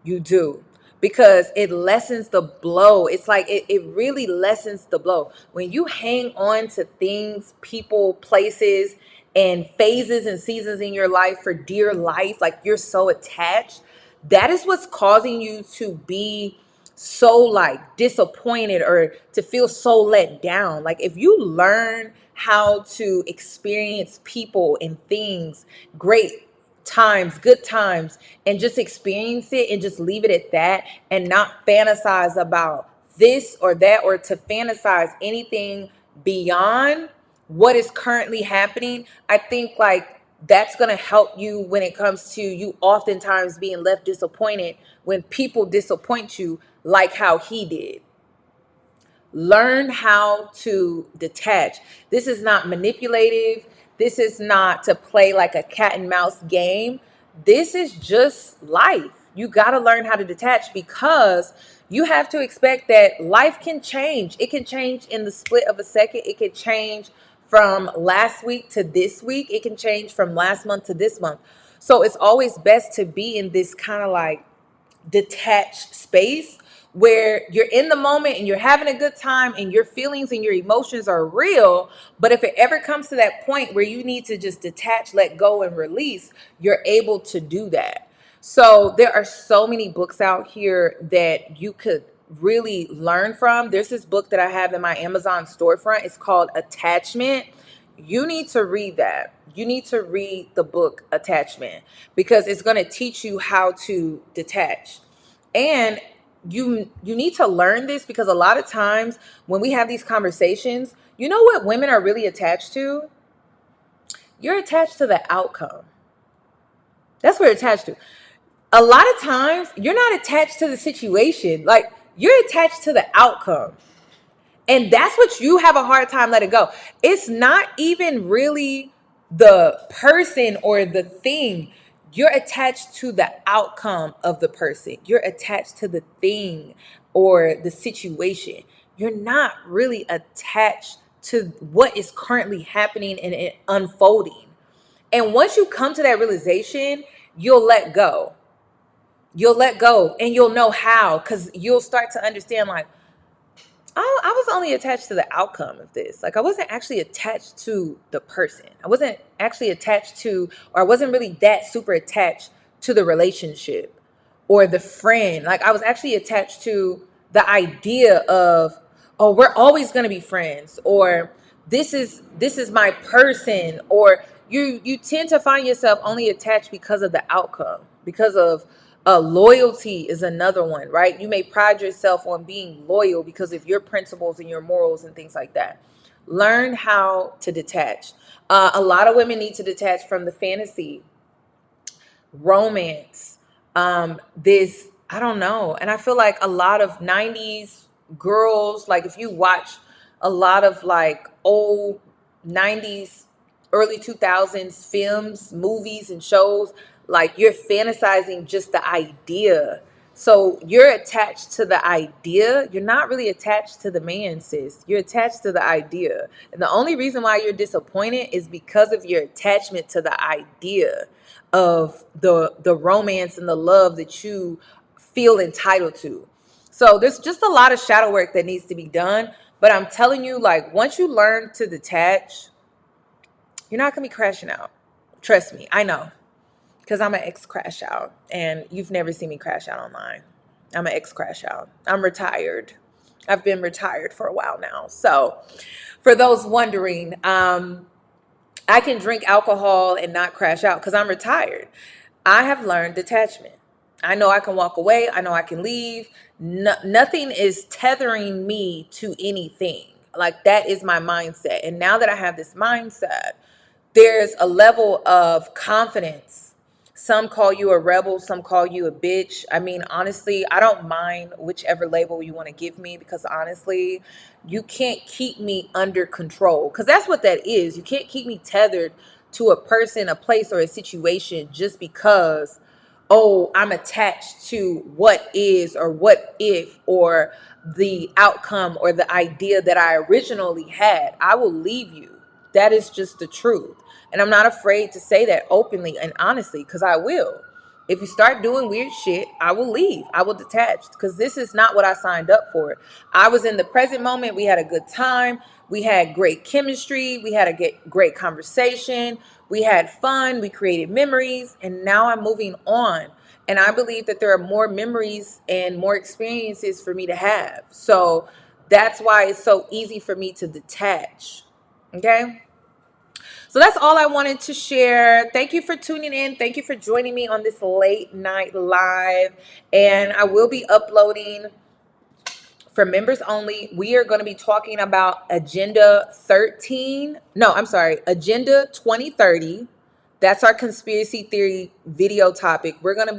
You do. Because it lessens the blow. It's like it really lessens the blow. When you hang on to things, people, places, and phases and seasons in your life for dear life, like you're so attached, that is what's causing you to be so like disappointed or to feel so let down. Like, if you learn how to experience people and things, great times, good times, and just experience it and just leave it at that and not fantasize about this or that, or to fantasize anything beyond what is currently happening, I think like that's going to help you when it comes to you oftentimes being left disappointed when people disappoint you, like how he did. Learn how to detach. This is not manipulative. This is not to play like a cat and mouse game. This is just life. You got to learn how to detach because you have to expect that life can change. It can change in the split of a second. It can change from last week to this week. It can change from last month to this month. So it's always best to be in this kind of like detached space where you're in the moment and you're having a good time and your feelings and your emotions are real. But if it ever comes to that point where you need to just detach, let go, and release, you're able to do that. So there are so many books out here that you could really learn from. There's this book that I have in my Amazon storefront. It's called Attachment. You need to read that. You need to read the book Attachment because it's going to teach you how to detach. And you need to learn this because a lot of times when we have these conversations, you know what women are really attached to? You're attached to the outcome. That's what you're attached to. A lot of times you're not attached to the situation. Like, you're attached to the outcome. And that's what you have a hard time letting go. It's not even really the person or the thing. You're attached to the outcome of the person. You're attached to the thing or the situation. You're not really attached to what is currently happening and it unfolding. And once you come to that realization, you'll let go. You'll let go and you'll know how, because you'll start to understand like, I was only attached to the outcome of this. Like, I wasn't actually attached to the person. I wasn't actually attached to, or I wasn't really that super attached to the relationship or the friend. Like, I was actually attached to the idea of, oh, we're always going to be friends, or this is my person, or you tend to find yourself only attached because of the outcome, because of loyalty is another one, right? You may pride yourself on being loyal because of your principles and your morals and things like that. Learn how to detach. A lot of women need to detach from the fantasy, romance, this, I don't know. And I feel like a lot of 90s girls, like if you watch a lot of like old 90s, early 2000s films, movies, and shows, like you're fantasizing just the idea. So you're attached to the idea. You're not really attached to the man, sis. You're attached to the idea. And the only reason why you're disappointed is because of your attachment to the idea of the romance and the love that you feel entitled to. So there's just a lot of shadow work that needs to be done. But I'm telling you, like, once you learn to detach, you're not gonna be crashing out. Trust me, I know. Because I'm an ex crash out. And you've never seen me crash out online. I'm an ex crash out. I'm retired. I've been retired for a while now. So for those wondering, I can drink alcohol and not crash out because I'm retired. I have learned detachment. I know I can walk away. I know I can leave. Nothing is tethering me to anything. Like, that is my mindset. And now that I have this mindset, there's a level of confidence. Some call you a rebel, some call you a bitch. I mean, honestly, I don't mind whichever label you want to give me, because honestly, you can't keep me under control, because that's what that is. You can't keep me tethered to a person, a place, or a situation just because, oh, I'm attached to what is, or what if, or the outcome, or the idea that I originally had. I will leave you. That is just the truth. And I'm not afraid to say that openly and honestly, because I will. If you start doing weird shit, I will leave. I will detach, because this is not what I signed up for. I was in the present moment. We had a good time. We had great chemistry. We had a great conversation. We had fun. We created memories. And now I'm moving on. And I believe that there are more memories and more experiences for me to have. So that's why it's so easy for me to detach. Okay. So that's all I wanted to share. Thank you for tuning in. Thank you for joining me on this late night live. And I will be uploading for members only. We are going to be talking about Agenda 13. No, I'm sorry. Agenda 2030. That's our conspiracy theory video topic. I'm going to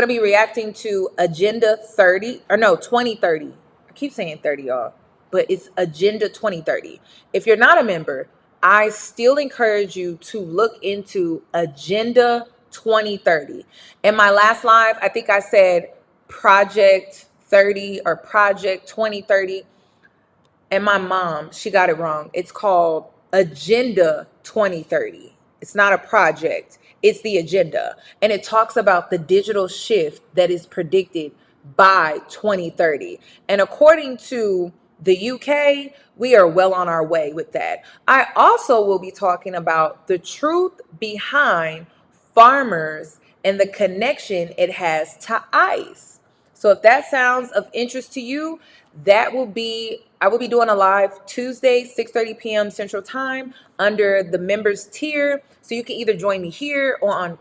be reacting to Agenda 2030. I keep saying 30, y'all, but it's Agenda 2030. If you're not a member, I still encourage you to look into Agenda 2030. In my last live, I think I said Project 30 or Project 2030. And my mom, she got it wrong. It's called Agenda 2030. It's not a project, it's the agenda. And it talks about the digital shift that is predicted by 2030. And according to the UK, we are well on our way with that. I also will be talking about the truth behind farmers and the connection it has to ICE. So if that sounds of interest to you, I will be doing a live Tuesday, 6:30 p.m. Central Time under the members tier. So you can either join me here or on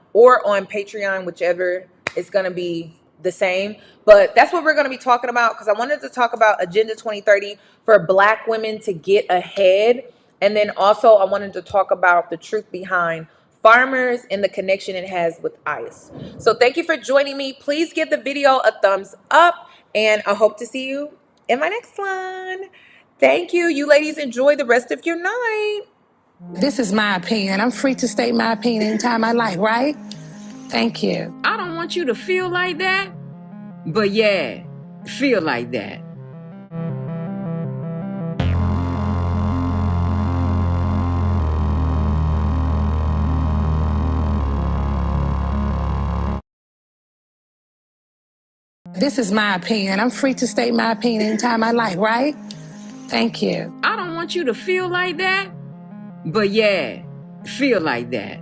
Patreon, whichever is going to be the same. But that's what we're going to be talking about, because I wanted to talk about Agenda 2030 for Black women to get ahead. And then also I wanted to talk about the truth behind farmers and the connection it has with ICE. So thank you for joining me. Please give the video a thumbs up, and I hope to see you in my next one. Thank you. You ladies enjoy the rest of your night. This is my opinion. I'm free to state my opinion anytime I like, right? Thank you. I don't want you to feel like that, but yeah, feel like that. This is my opinion. I'm free to state my opinion anytime I like, right? Thank you. I don't want you to feel like that, but yeah, feel like that.